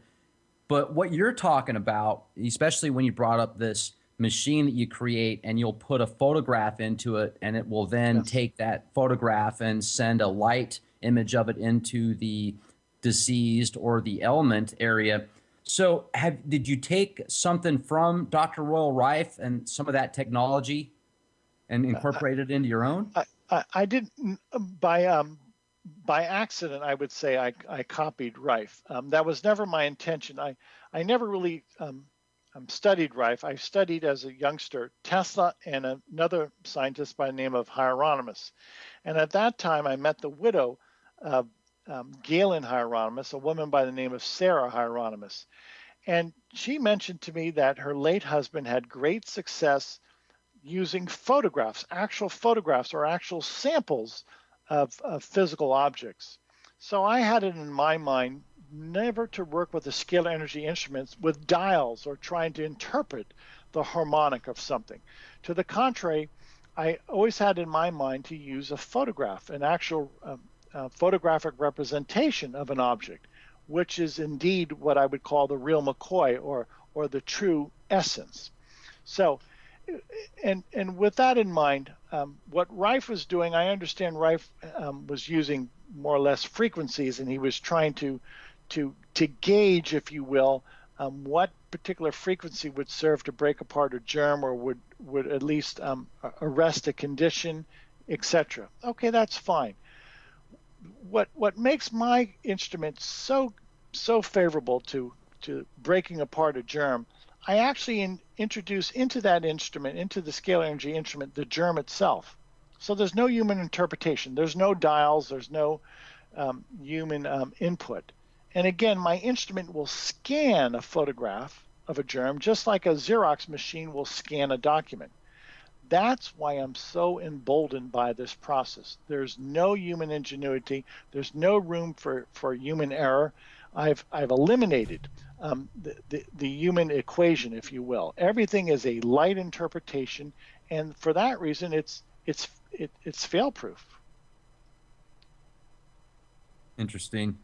But what you're talking about, especially when you brought up this machine that you create and you'll put a photograph into it and it will then take that photograph and send a light image of it into the diseased or the ailment area. So did you take something from Dr. Royal Rife and some of that technology and incorporate it into your own? I didn't, by accident, I would say I copied Rife. That was never my intention. I never really studied Rife. I studied as a youngster Tesla and another scientist by the name of Hieronymus. And at that time, I met the widow of Galen Hieronymus, a woman by the name of Sarah Hieronymus. And she mentioned to me that her late husband had great success using photographs, actual photographs or actual samples of physical objects. So I had it in my mind never to work with the scalar energy instruments with dials or trying to interpret the harmonic of something. To the contrary, I always had in my mind to use a photograph, an actual photographic representation of an object, which is indeed what I would call the real McCoy or the true essence. So, and with that in mind, what Rife was doing, I understand Rife was using more or less frequencies, and he was trying to gauge, if you will, what particular frequency would serve to break apart a germ or would at least arrest a condition, etc. Okay, that's fine. What makes my instrument so favorable to breaking apart a germ, I actually introduce into that instrument, into the scalar energy instrument, the germ itself. So there's no human interpretation. There's no dials. There's no human input. And again, my instrument will scan a photograph of a germ just like a Xerox machine will scan a document. That's why I'm so emboldened by this process. There's no human ingenuity. There's no room for human error. I've eliminated the human equation, if you will. Everything is a light interpretation, and for that reason, it's fail-proof. Interesting.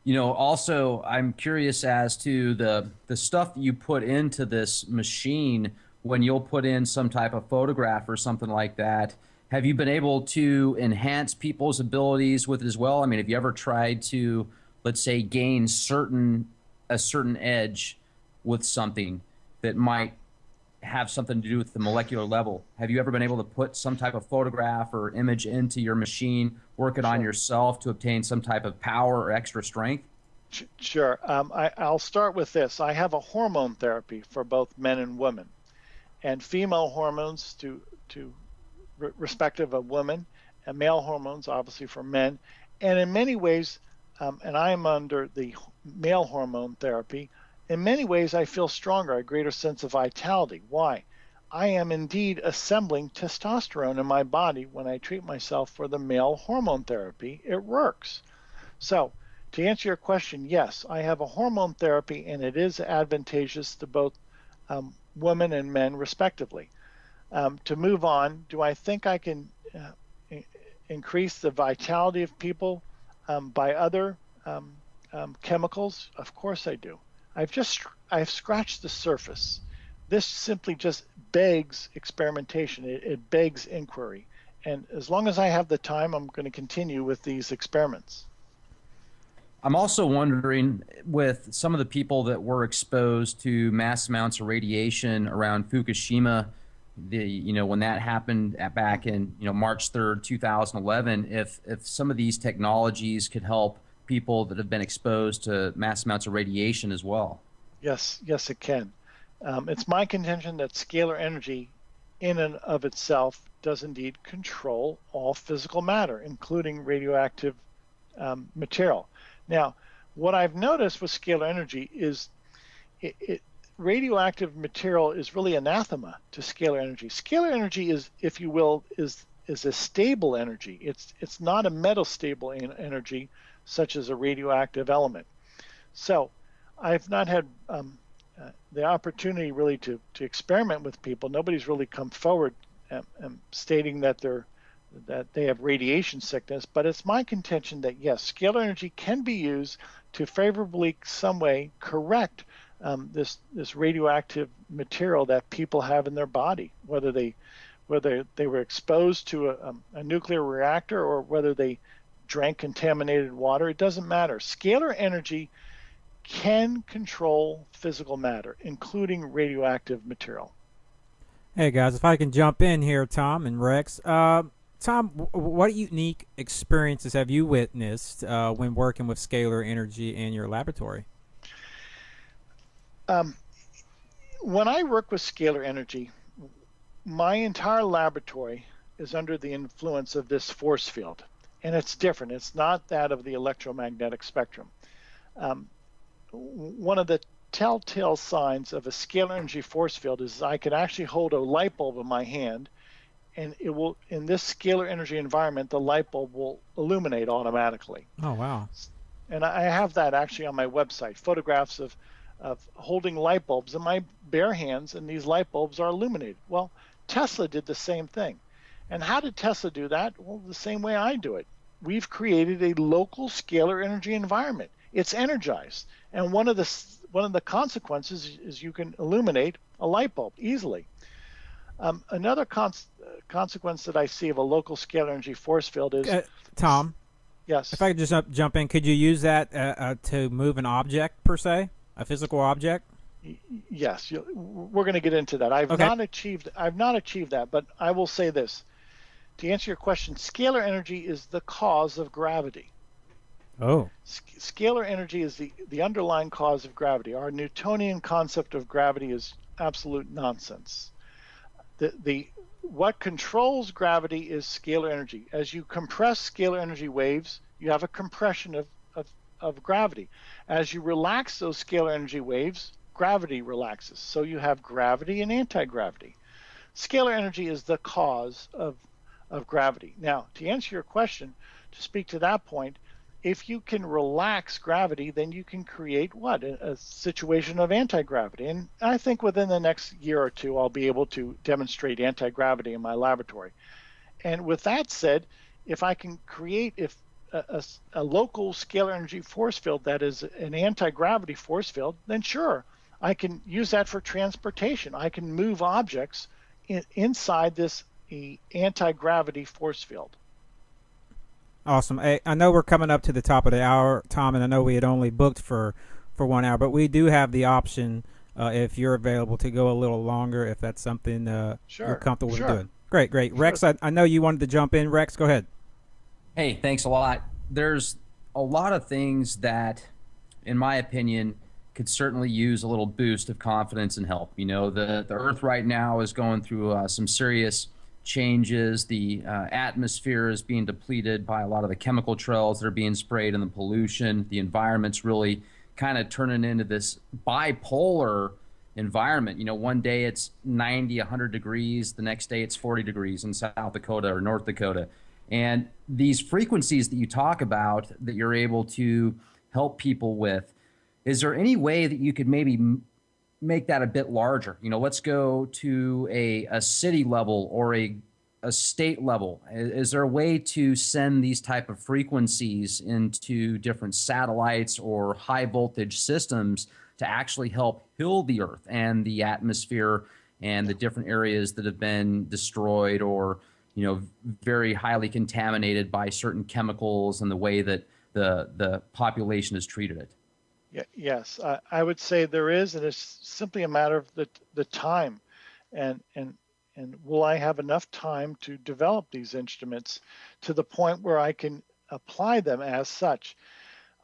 You know, also, I'm curious as to the stuff you put into this machine when you'll put in some type of photograph or something like that. Have you been able to enhance people's abilities with it as well? I mean, have you ever tried to, let's say, gain a certain edge with something that might have something to do with the molecular level? Have you ever been able to put some type of photograph or image into your machine, work it on yourself to obtain some type of power or extra strength? Sure. I'll start with this. I have a hormone therapy for both men and women, and female hormones to respective of women, and male hormones obviously for men. And in many ways, and I am under the male hormone therapy, in many ways I feel stronger, a greater sense of vitality. Why? I am indeed assembling testosterone in my body when I treat myself for the male hormone therapy. It works. So to answer your question, yes, I have a hormone therapy, and it is advantageous to both women and men respectively. To move on, do I think I can increase the vitality of people by other chemicals? Of course I do. I've scratched the surface. This simply just begs experimentation. It begs inquiry. And as long as I have the time, I'm going to continue with these experiments. I'm also wondering, with some of the people that were exposed to mass amounts of radiation around Fukushima, when that happened back in March 3rd, 2011, if some of these technologies could help people that have been exposed to mass amounts of radiation as well. Yes, it can. It's my contention that scalar energy in and of itself does indeed control all physical matter, including radioactive material. Now, what I've noticed with scalar energy is radioactive material is really anathema to scalar energy. Scalar energy is, if you will, is a stable energy. It's not a metastable energy such as a radioactive element. So I've not had the opportunity really to experiment with people. Nobody's really come forward stating that they have radiation sickness, but it's my contention that yes, scalar energy can be used to favorably some way correct this radioactive material that people have in their body, whether they were exposed to a nuclear reactor or whether they drank contaminated water. It doesn't matter. Scalar energy can control physical matter, including radioactive material. Hey guys, if I can jump in here, Tom and Rex. Tom, what unique experiences have you witnessed when working with scalar energy in your laboratory? When I work with scalar energy, my entire laboratory is under the influence of this force field, and it's different. It's not that of the electromagnetic spectrum. One of the telltale signs of a scalar energy force field is I can actually hold a light bulb in my hand, and it will, in this scalar energy environment, the light bulb will illuminate automatically. Oh, wow. And I have that actually on my website, photographs of holding light bulbs in my bare hands, and these light bulbs are illuminated. Well, Tesla did the same thing. And how did Tesla do that? Well, the same way I do it. We've created a local scalar energy environment. It's energized. And one of the consequences is you can illuminate a light bulb easily. Another consequence that I see of a local scalar energy force field is... Tom? Yes? If I could just jump in, could you use that to move an object, per se? A physical object? Yes. We're going to get into that. I've not achieved that, but I will say this. To answer your question, scalar energy is the cause of gravity. Oh. Scalar energy is the underlying cause of gravity. Our Newtonian concept of gravity is absolute nonsense. What controls gravity is scalar energy. As you compress scalar energy waves, you have a compression of gravity. As you relax those scalar energy waves, gravity relaxes. So you have gravity and anti-gravity. Scalar energy is the cause of gravity. Now, to answer your question, to speak to that point, if you can relax gravity, then you can create what? A situation of anti-gravity. And I think within the next year or two, I'll be able to demonstrate anti-gravity in my laboratory. And with that said, if I can create a local scalar energy force field that is an anti-gravity force field, then sure, I can use that for transportation. I can move objects inside this anti-gravity force field. Awesome. Hey, I know we're coming up to the top of the hour, Tom, and I know we had only booked for 1 hour, but we do have the option, if you're available, to go a little longer if that's something you're comfortable with doing. Great. Sure. Rex, I know you wanted to jump in. Rex, go ahead. Hey, thanks a lot. There's a lot of things that, in my opinion, could certainly use a little boost of confidence and help. You know, the Earth right now is going through some serious changes. The atmosphere is being depleted by a lot of the chemical trails that are being sprayed and the pollution. The environment's really kind of turning into this bipolar environment. You know, one day it's 90, 100 degrees. The next day it's 40 degrees in South Dakota or North Dakota. And these frequencies that you talk about that you're able to help people with, is there any way that you could maybe make that a bit larger? You know, let's go to a city level or a state level. Is there a way to send these type of frequencies into different satellites or high voltage systems to actually help heal the Earth and the atmosphere and the different areas that have been destroyed or, you know, very highly contaminated by certain chemicals and the way that the population has treated it? Yes, I would say there is, and it's simply a matter of the time, and will I have enough time to develop these instruments to the point where I can apply them as such?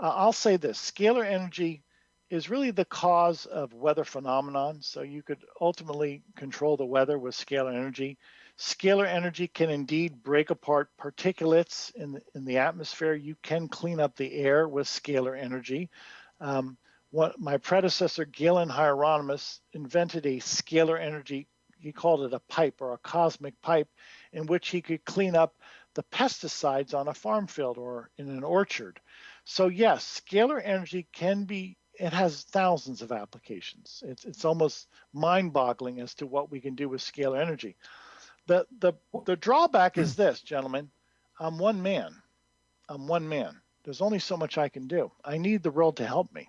I'll say this: scalar energy is really the cause of weather phenomenon. So you could ultimately control the weather with scalar energy. Scalar energy can indeed break apart particulates in the atmosphere. You can clean up the air with scalar energy. What my predecessor, Galen Hieronymus, invented a scalar energy, he called it a pipe or a cosmic pipe, in which he could clean up the pesticides on a farm field or in an orchard. So yes, scalar energy it has thousands of applications. It's almost mind-boggling as to what we can do with scalar energy. The drawback is this, gentlemen. I'm one man. There's only so much I can do. I need the world to help me.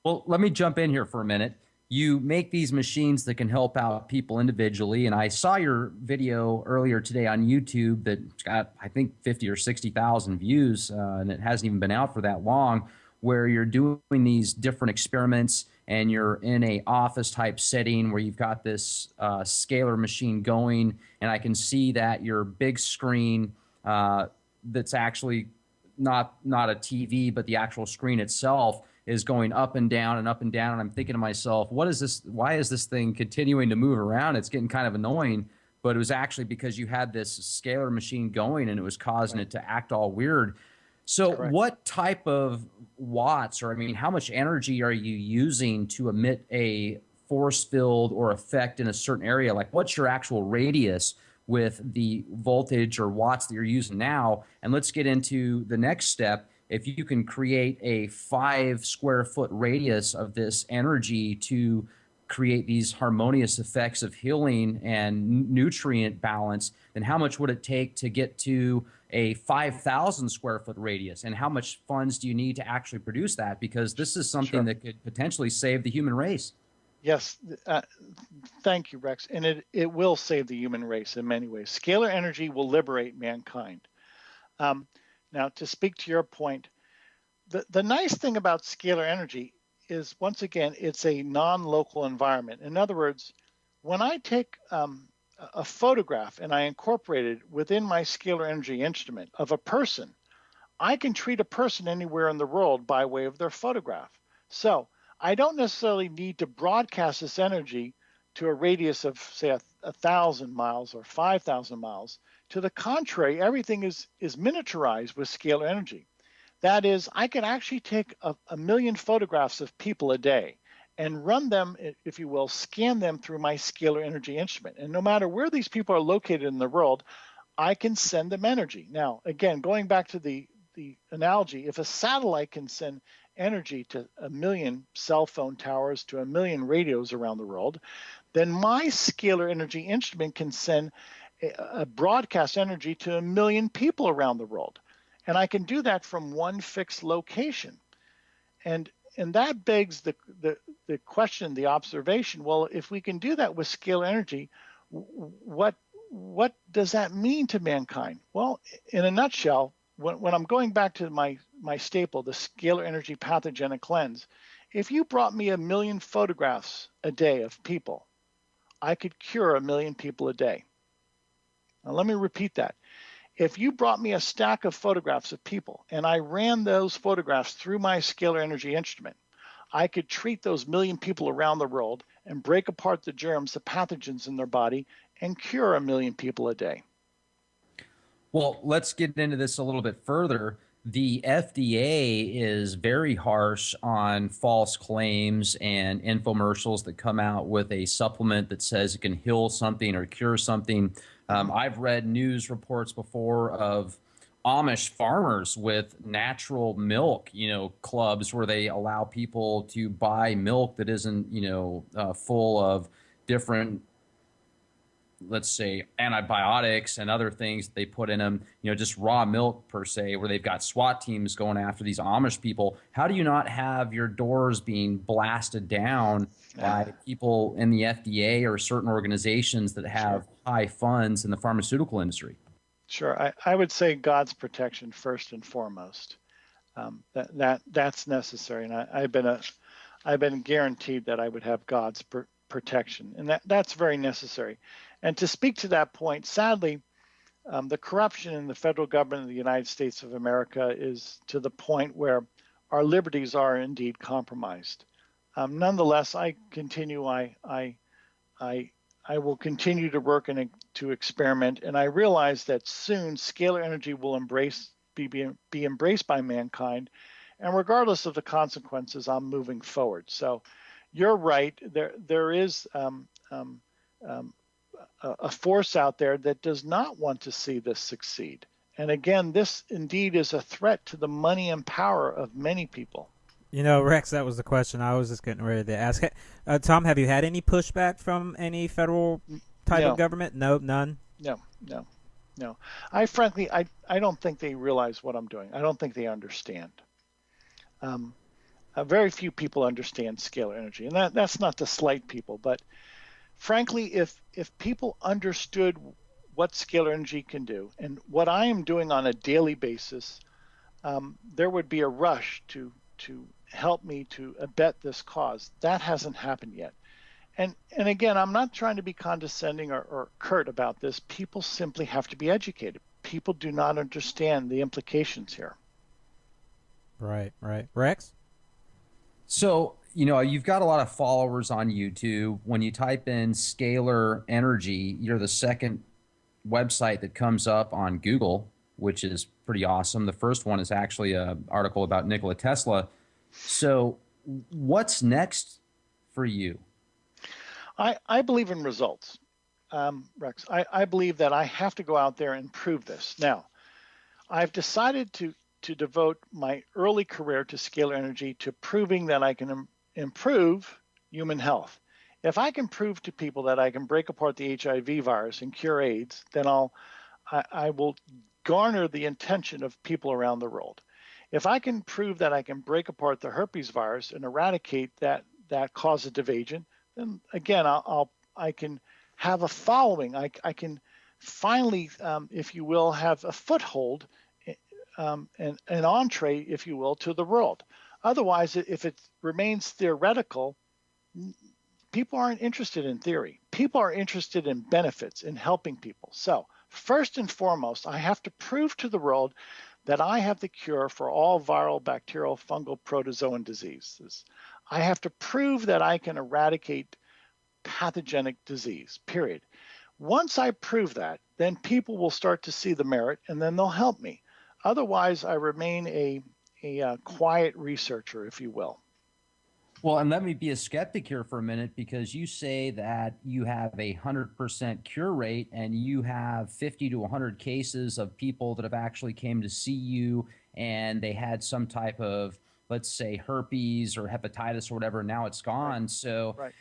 Well, let me jump in here for a minute. You make these machines that can help out people individually, and I saw your video earlier today on YouTube that got, I think, 50 or 60,000 views, and it hasn't even been out for that long, where you're doing these different experiments and you're in a office type setting where you've got this scalar machine going, and I can see that your big screen that's actually not a TV, but the actual screen itself is going up and down and up and down. And I'm thinking to myself, what is this? Why is this thing continuing to move around? It's getting kind of annoying. But it was actually because you had this scalar machine going and it was causing it to act all weird. So what type of watts, or I mean, how much energy are you using to emit a force field or effect in a certain area? Like, what's your actual radius with the voltage or watts that you're using now? And let's get into the next step. If you can create a 5 square foot radius of this energy to create these harmonious effects of healing and nutrient balance, then how much would it take to get to a 5,000 square foot radius? And how much funds do you need to actually produce that? Because this is something that could potentially save the human race. Yes, thank you, Rex. And it will save the human race in many ways. Scalar energy will liberate mankind. Now, to speak to your point, the nice thing about scalar energy is, once again, it's a non-local environment. In other words, when I take a photograph and I incorporate it within my scalar energy instrument of a person, I can treat a person anywhere in the world by way of their photograph. So I don't necessarily need to broadcast this energy to a radius of, say, 1,000 miles or 5,000 miles. To the contrary, everything is miniaturized with scalar energy. That is, I can actually take a million photographs of people a day and run them, if you will, scan them through my scalar energy instrument. And no matter where these people are located in the world, I can send them energy. Now, again, going back to the analogy, if a satellite can send energy to 1 million cell phone towers, to 1 million radios around the world, then my scalar energy instrument can send a broadcast energy to 1 million people around the world. And I can do that from one fixed location. And that begs the question, the observation, well, if we can do that with scalar energy, what does that mean to mankind? Well, in a nutshell, when I'm going back to my staple, the scalar energy pathogenic cleanse, if you brought me 1 million photographs a day of people, I could cure 1 million people a day. Now, let me repeat that. If you brought me a stack of photographs of people and I ran those photographs through my scalar energy instrument, I could treat those 1 million people around the world and break apart the germs, the pathogens in their body, and cure 1 million people a day. Well, let's get into this a little bit further. The FDA is very harsh on false claims and infomercials that come out with a supplement that says it can heal something or cure something. I've read news reports before of Amish farmers with natural milk, clubs where they allow people to buy milk that isn't, full of different, let's say, antibiotics and other things that they put in them, just raw milk per se, where they've got SWAT teams going after these Amish people. How do you not have your doors being blasted down by people in the FDA or certain organizations that have high funds in the pharmaceutical industry? Sure. I would say God's protection first and foremost. That's necessary. And I've been guaranteed that I would have God's protection. And that's very necessary. And to speak to that point, sadly, the corruption in the federal government of the United States of America is to the point where our liberties are indeed compromised. Nonetheless, I will continue to work and to experiment, and I realize that soon scalar energy will be embraced by mankind, and regardless of the consequences, I'm moving forward. So, you're right. There is a force out there that does not want to see this succeed. And again, this indeed is a threat to the money and power of many people. Rex, that was the question I was just getting ready to ask. Tom, have you had any pushback from any federal type of government? No, none? No. I frankly don't think they realize what I'm doing. I don't think they understand. Very few people understand scalar energy, and that's not to slight people, but frankly, if people understood what scalar energy can do and what I am doing on a daily basis, there would be a rush to help me to abet this cause. That hasn't happened yet. And again, I'm not trying to be condescending or curt about this. People simply have to be educated. People do not understand the implications here. Right. Rex? So, you've got a lot of followers on YouTube. When you type in scalar energy, you're the second website that comes up on Google, which is pretty awesome. The first one is actually an article about Nikola Tesla. So what's next for you? I believe in results, Rex. I believe that I have to go out there and prove this. Now, I've decided to devote my early career to scalar energy, to proving that I can improve human health. If I can prove to people that I can break apart the HIV virus and cure AIDS, then I will garner the attention of people around the world. If I can prove that I can break apart the herpes virus and eradicate that causative agent, then again I can have a following. I can finally, if you will, have a foothold, an entree, if you will, to the world. Otherwise, if it remains theoretical, people aren't interested in theory. People are interested in benefits, in helping people. So first and foremost, I have to prove to the world that I have the cure for all viral, bacterial, fungal, protozoan diseases. I have to prove that I can eradicate pathogenic disease, period. Once I prove that, then people will start to see the merit and then they'll help me. Otherwise, I remain a quiet researcher, if you will. Well, and let me be a skeptic here for a minute, because you say that you have a 100% cure rate and you have 50 to 100 cases of people that have actually came to see you and they had some type of, let's say, herpes or hepatitis or whatever. Now it's gone. Right. So, Right.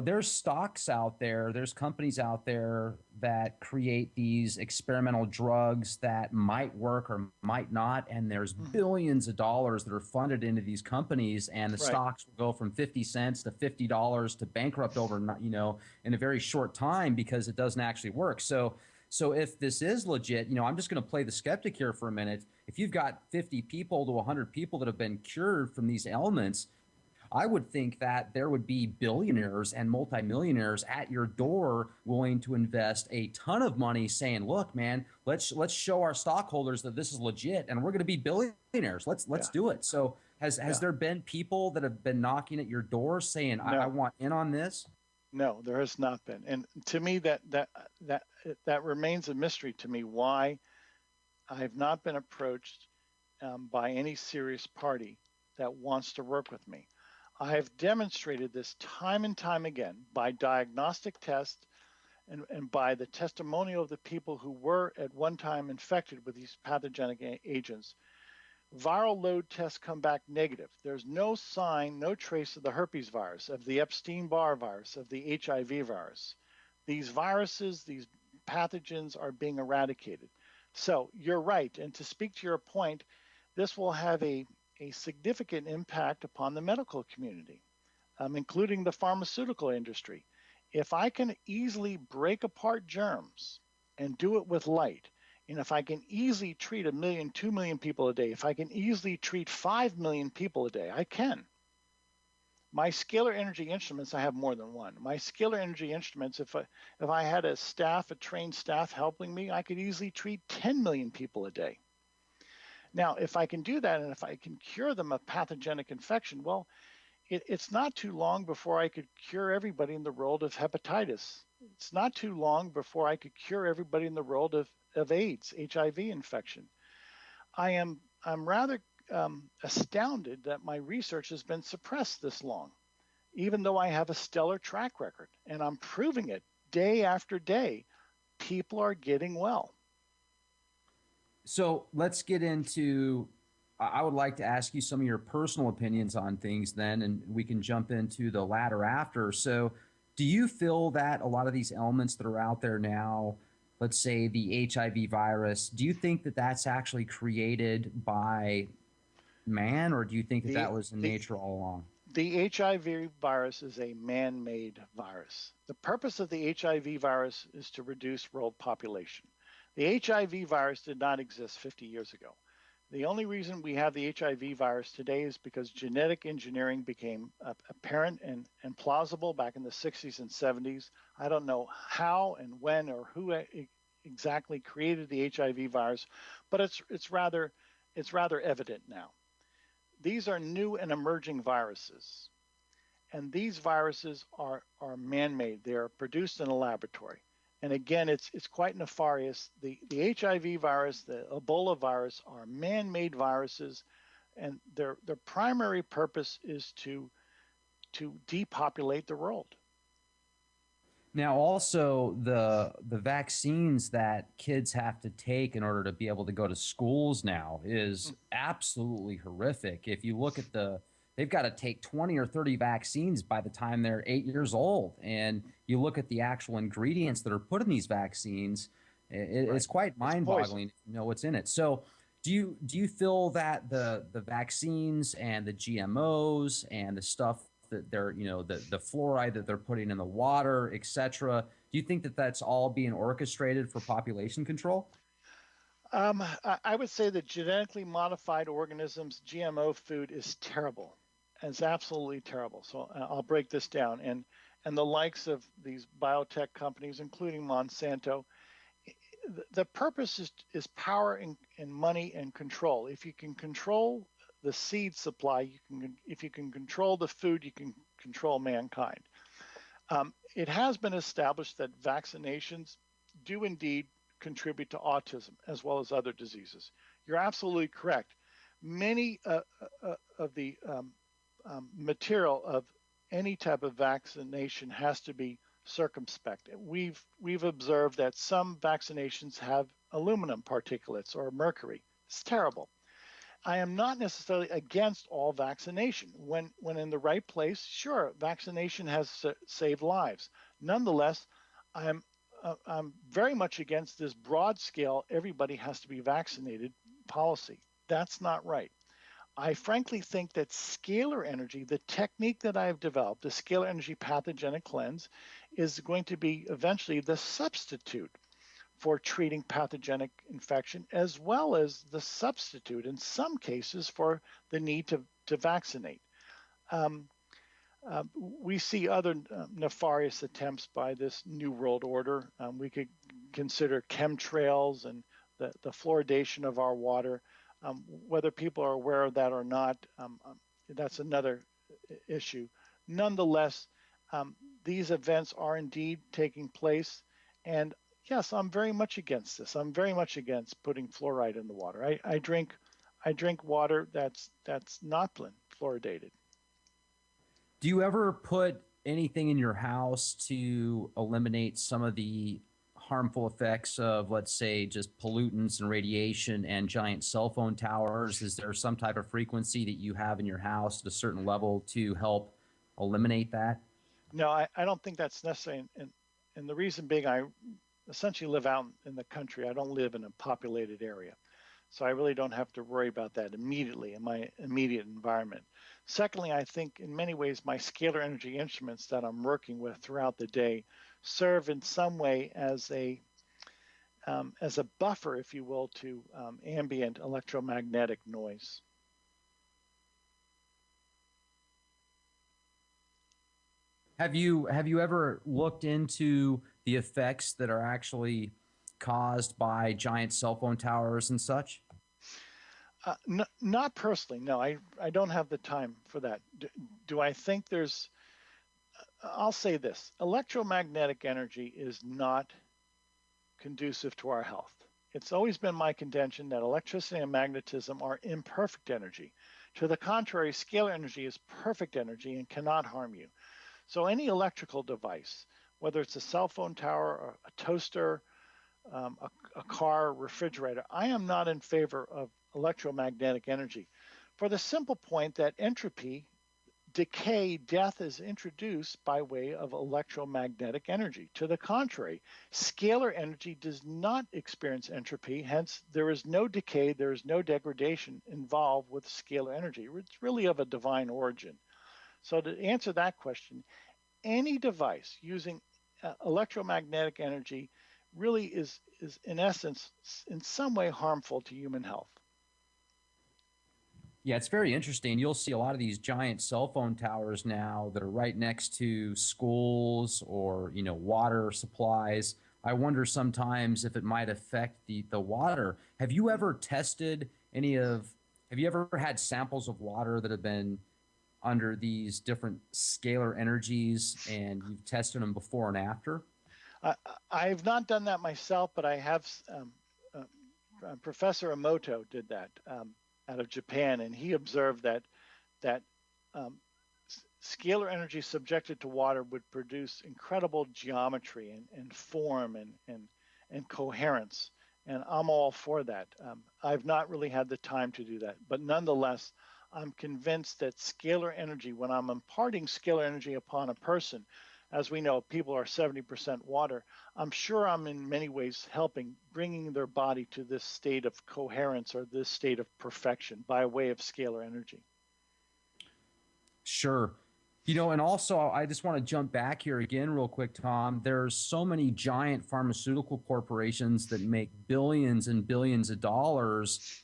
there's stocks out there, there's companies out there that create these experimental drugs that might work or might not, and there's billions of dollars that are funded into these companies, and the stocks will go from 50 cents to $50 to bankrupt over, in a very short time because it doesn't actually work. So if this is legit, I'm just going to play the skeptic here for a minute. If you've got 50 people to 100 people that have been cured from these ailments, I would think that there would be billionaires and multimillionaires at your door willing to invest a ton of money saying, look, man, let's show our stockholders that this is legit and we're going to be billionaires. Let's do it. So has there been people that have been knocking at your door saying, I want in on this? No, there has not been. And to me, that remains a mystery to me, why I have not been approached by any serious party that wants to work with me. I have demonstrated this time and time again by diagnostic tests and by the testimonial of the people who were at one time infected with these pathogenic agents. Viral load tests come back negative. There's no sign, no trace of the herpes virus, of the Epstein-Barr virus, of the HIV virus. These viruses, these pathogens are being eradicated. So you're right. And to speak to your point, this will have a significant impact upon the medical community, including the pharmaceutical industry. If I can easily break apart germs and do it with light, and if I can easily treat 1 million, 2 million people a day, if I can easily treat 5 million people a day, I can. My scalar energy instruments, I have more than one. My scalar energy instruments, if I had a trained staff helping me, I could easily treat 10 million people a day. Now, if I can do that and if I can cure them of pathogenic infection, well, it's not too long before I could cure everybody in the world of hepatitis. It's not too long before I could cure everybody in the world of AIDS, HIV infection. I'm rather astounded that my research has been suppressed this long, even though I have a stellar track record, and I'm proving it day after day. People are getting well. So let's get into, I would like to ask you some of your personal opinions on things then, and we can jump into the latter after. So do you feel that a lot of these elements that are out there now, let's say the HIV virus, do you think that that's actually created by man, or do you think that was in nature all along? The HIV virus is a man-made virus. The purpose of the HIV virus is to reduce world population. The HIV virus did not exist 50 years ago. The only reason we have the HIV virus today is because genetic engineering became apparent and plausible back in the 60s and 70s. I don't know how and when or who exactly created the HIV virus, but it's rather evident now. These are new and emerging viruses, and these viruses are man-made. They are produced in a laboratory. And again, it's quite nefarious. The HIV virus, the Ebola virus are man-made viruses, and their primary purpose is to depopulate the world. Now, also the vaccines that kids have to take in order to be able to go to schools now is absolutely horrific. If you look at they've got to take 20 or 30 vaccines by the time they're 8 years old. And you look at the actual ingredients that are put in these vaccines, it's quite mind-boggling to know what's in it. So do you feel that the vaccines and the GMOs and the stuff that they're, the fluoride that they're putting in the water, et cetera, do you think that that's all being orchestrated for population control? I would say that genetically modified organisms, GMO food is terrible. It's absolutely terrible. So I'll break this down. And the likes of these biotech companies, including Monsanto, the purpose is power and money and control. If you can control the seed supply, if you can control the food, you can control mankind. It has been established that vaccinations do indeed contribute to autism as well as other diseases. You're absolutely correct. Many of the material of any type of vaccination has to be circumspect. We've observed that some vaccinations have aluminum particulates or mercury. It's terrible. I am not necessarily against all vaccination. When in the right place, sure, vaccination has saved lives. Nonetheless, I'm very much against this broad scale, everybody has to be vaccinated policy. That's not right. I frankly think that scalar energy, the technique that I've developed, the scalar energy pathogenic cleanse, is going to be eventually the substitute for treating pathogenic infection, as well as the substitute in some cases for the need to vaccinate. We see other nefarious attempts by this New World Order. We could consider chemtrails and the fluoridation of our water. Whether people are aware of that or not, that's another issue. Nonetheless, these events are indeed taking place, and yes, I'm very much against this. I'm very much against putting fluoride in the water. I drink water that's not fluoridated. Do you ever put anything in your house to eliminate some of the harmful effects of, let's say, just pollutants and radiation and giant cell phone towers? Is there some type of frequency that you have in your house at a certain level to help eliminate that? No, I don't think that's necessary. And the reason being, I essentially live out in the country. I don't live in a populated area. So I really don't have to worry about that immediately in my immediate environment. Secondly, I think in many ways my scalar energy instruments that I'm working with throughout the day serve in some way as a buffer, if you will, to ambient electromagnetic noise. Have you ever looked into the effects that are actually caused by giant cell phone towers and such? Not personally, no. I don't have the time for that. Do I think there's... I'll say this. Electromagnetic energy is not conducive to our health. It's always been my contention that electricity and magnetism are imperfect energy. To the contrary, scalar energy is perfect energy and cannot harm you. So any electrical device, whether it's a cell phone tower, or a toaster, a car, refrigerator, I am not in favor of electromagnetic energy for the simple point that entropy, decay, death is introduced by way of electromagnetic energy. To the contrary, scalar energy does not experience entropy, hence there is no decay, there is no degradation involved with scalar energy. It's really of a divine origin. So to answer that question, any device using electromagnetic energy really is in essence in some way harmful to human health. Yeah, it's very interesting. You'll see a lot of these giant cell phone towers now that are right next to schools or, water supplies. I wonder sometimes if it might affect the water. Have you ever tested have you ever had samples of water that have been under these different scalar energies and you've tested them before and after? I've not done that myself, but I have. Professor Emoto did that out of Japan, and he observed that scalar energy subjected to water would produce incredible geometry and form and coherence. And I'm all for that. I've not really had the time to do that, but nonetheless, I'm convinced that scalar energy, when I'm imparting scalar energy upon a person, as we know, people are 70% water, I'm sure I'm in many ways helping, bringing their body to this state of coherence or this state of perfection by way of scalar energy. Sure. And also I just want to jump back here again real quick, Tom. There's so many giant pharmaceutical corporations that make billions and billions of dollars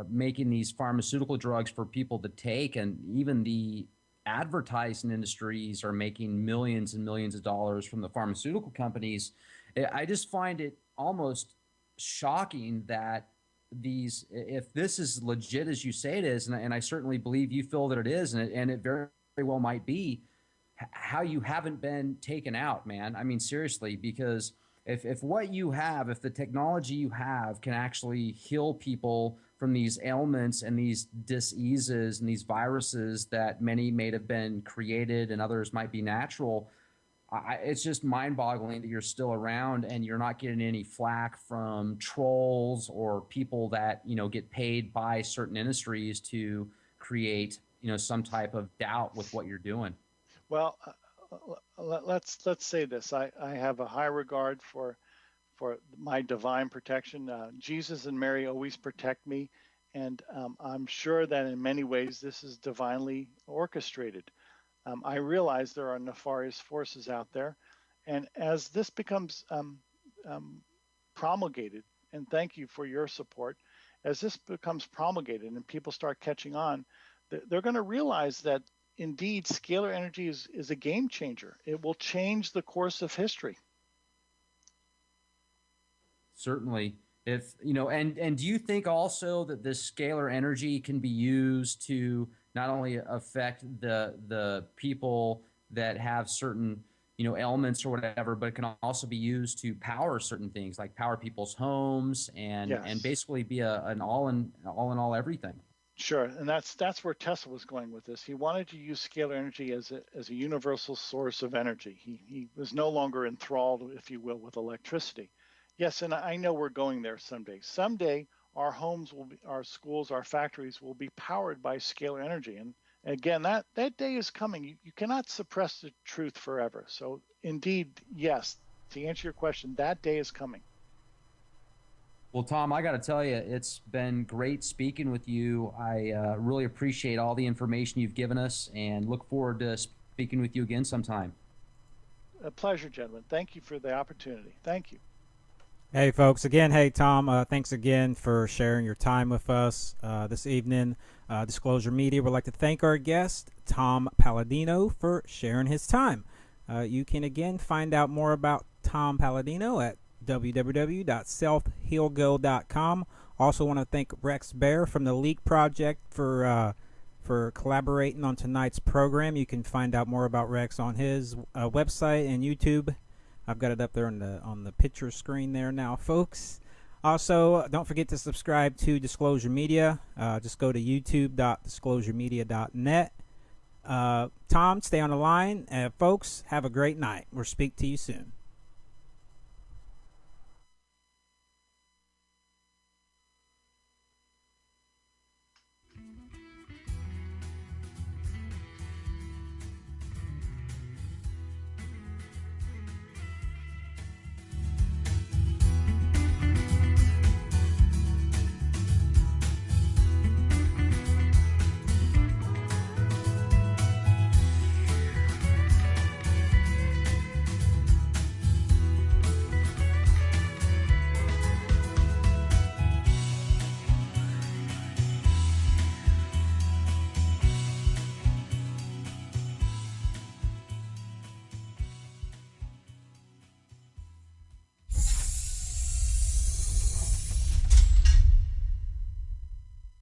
making these pharmaceutical drugs for people to take, and even the advertising industries are making millions and millions of dollars from the pharmaceutical companies. I just find it almost shocking that if this is legit as you say it is, and I certainly believe you feel that it is, and it very, very well might be, how you haven't been taken out, man. I mean, seriously, because if what you have, if the technology you have can actually heal people from these ailments and these diseases and these viruses that many may have been created and others might be natural, it's just mind-boggling that you're still around and you're not getting any flack from trolls or people that, you know, get paid by certain industries to create, you know, some type of doubt with what you're doing. Well, let's say this. I have a high regard for my divine protection. Jesus and Mary always protect me, and I'm sure that in many ways this is divinely orchestrated. I realize there are nefarious forces out there, and as this becomes promulgated, and thank you for your support, as this becomes promulgated and people start catching on, they're going to realize that indeed scalar energy is a game changer. It will change the course of history. Certainly. If you know, and do you think also that this scalar energy can be used to not only affect the people that have certain, you know, ailments or whatever, but it can also be used to power certain things, like power people's homes and Yes. and basically be an all in all everything. Sure, and that's where Tesla was going with this. He wanted to use scalar energy as a universal source of energy. He was no longer enthralled, if you will, with electricity. Yes, and I know we're going there someday. Someday, our homes will be, our schools, our factories will be powered by scalar energy. And again, that day is coming. You cannot suppress the truth forever. So indeed, yes, to answer your question, that day is coming. Well, Tom, I got to tell you, it's been great speaking with you. I really appreciate all the information you've given us and look forward to speaking with you again sometime. A pleasure, gentlemen. Thank you for the opportunity. Thank you. Hey, folks. Again, hey, Tom, thanks again for sharing your time with us this evening. Disclosure Media would like to thank our guest, Tom Paladino, for sharing his time. You can, again, find out more about Tom Paladino at www.selfhealgo.com. Also want to thank Rex Bear from the Leak Project for collaborating on tonight's program. You can find out more about Rex on his website and YouTube. I've got it up there on the picture screen there now, folks. Also, don't forget to subscribe to Disclosure Media. Just go to youtube.disclosuremedia.net. Tom, stay on the line. Folks, have a great night. We'll speak to you soon.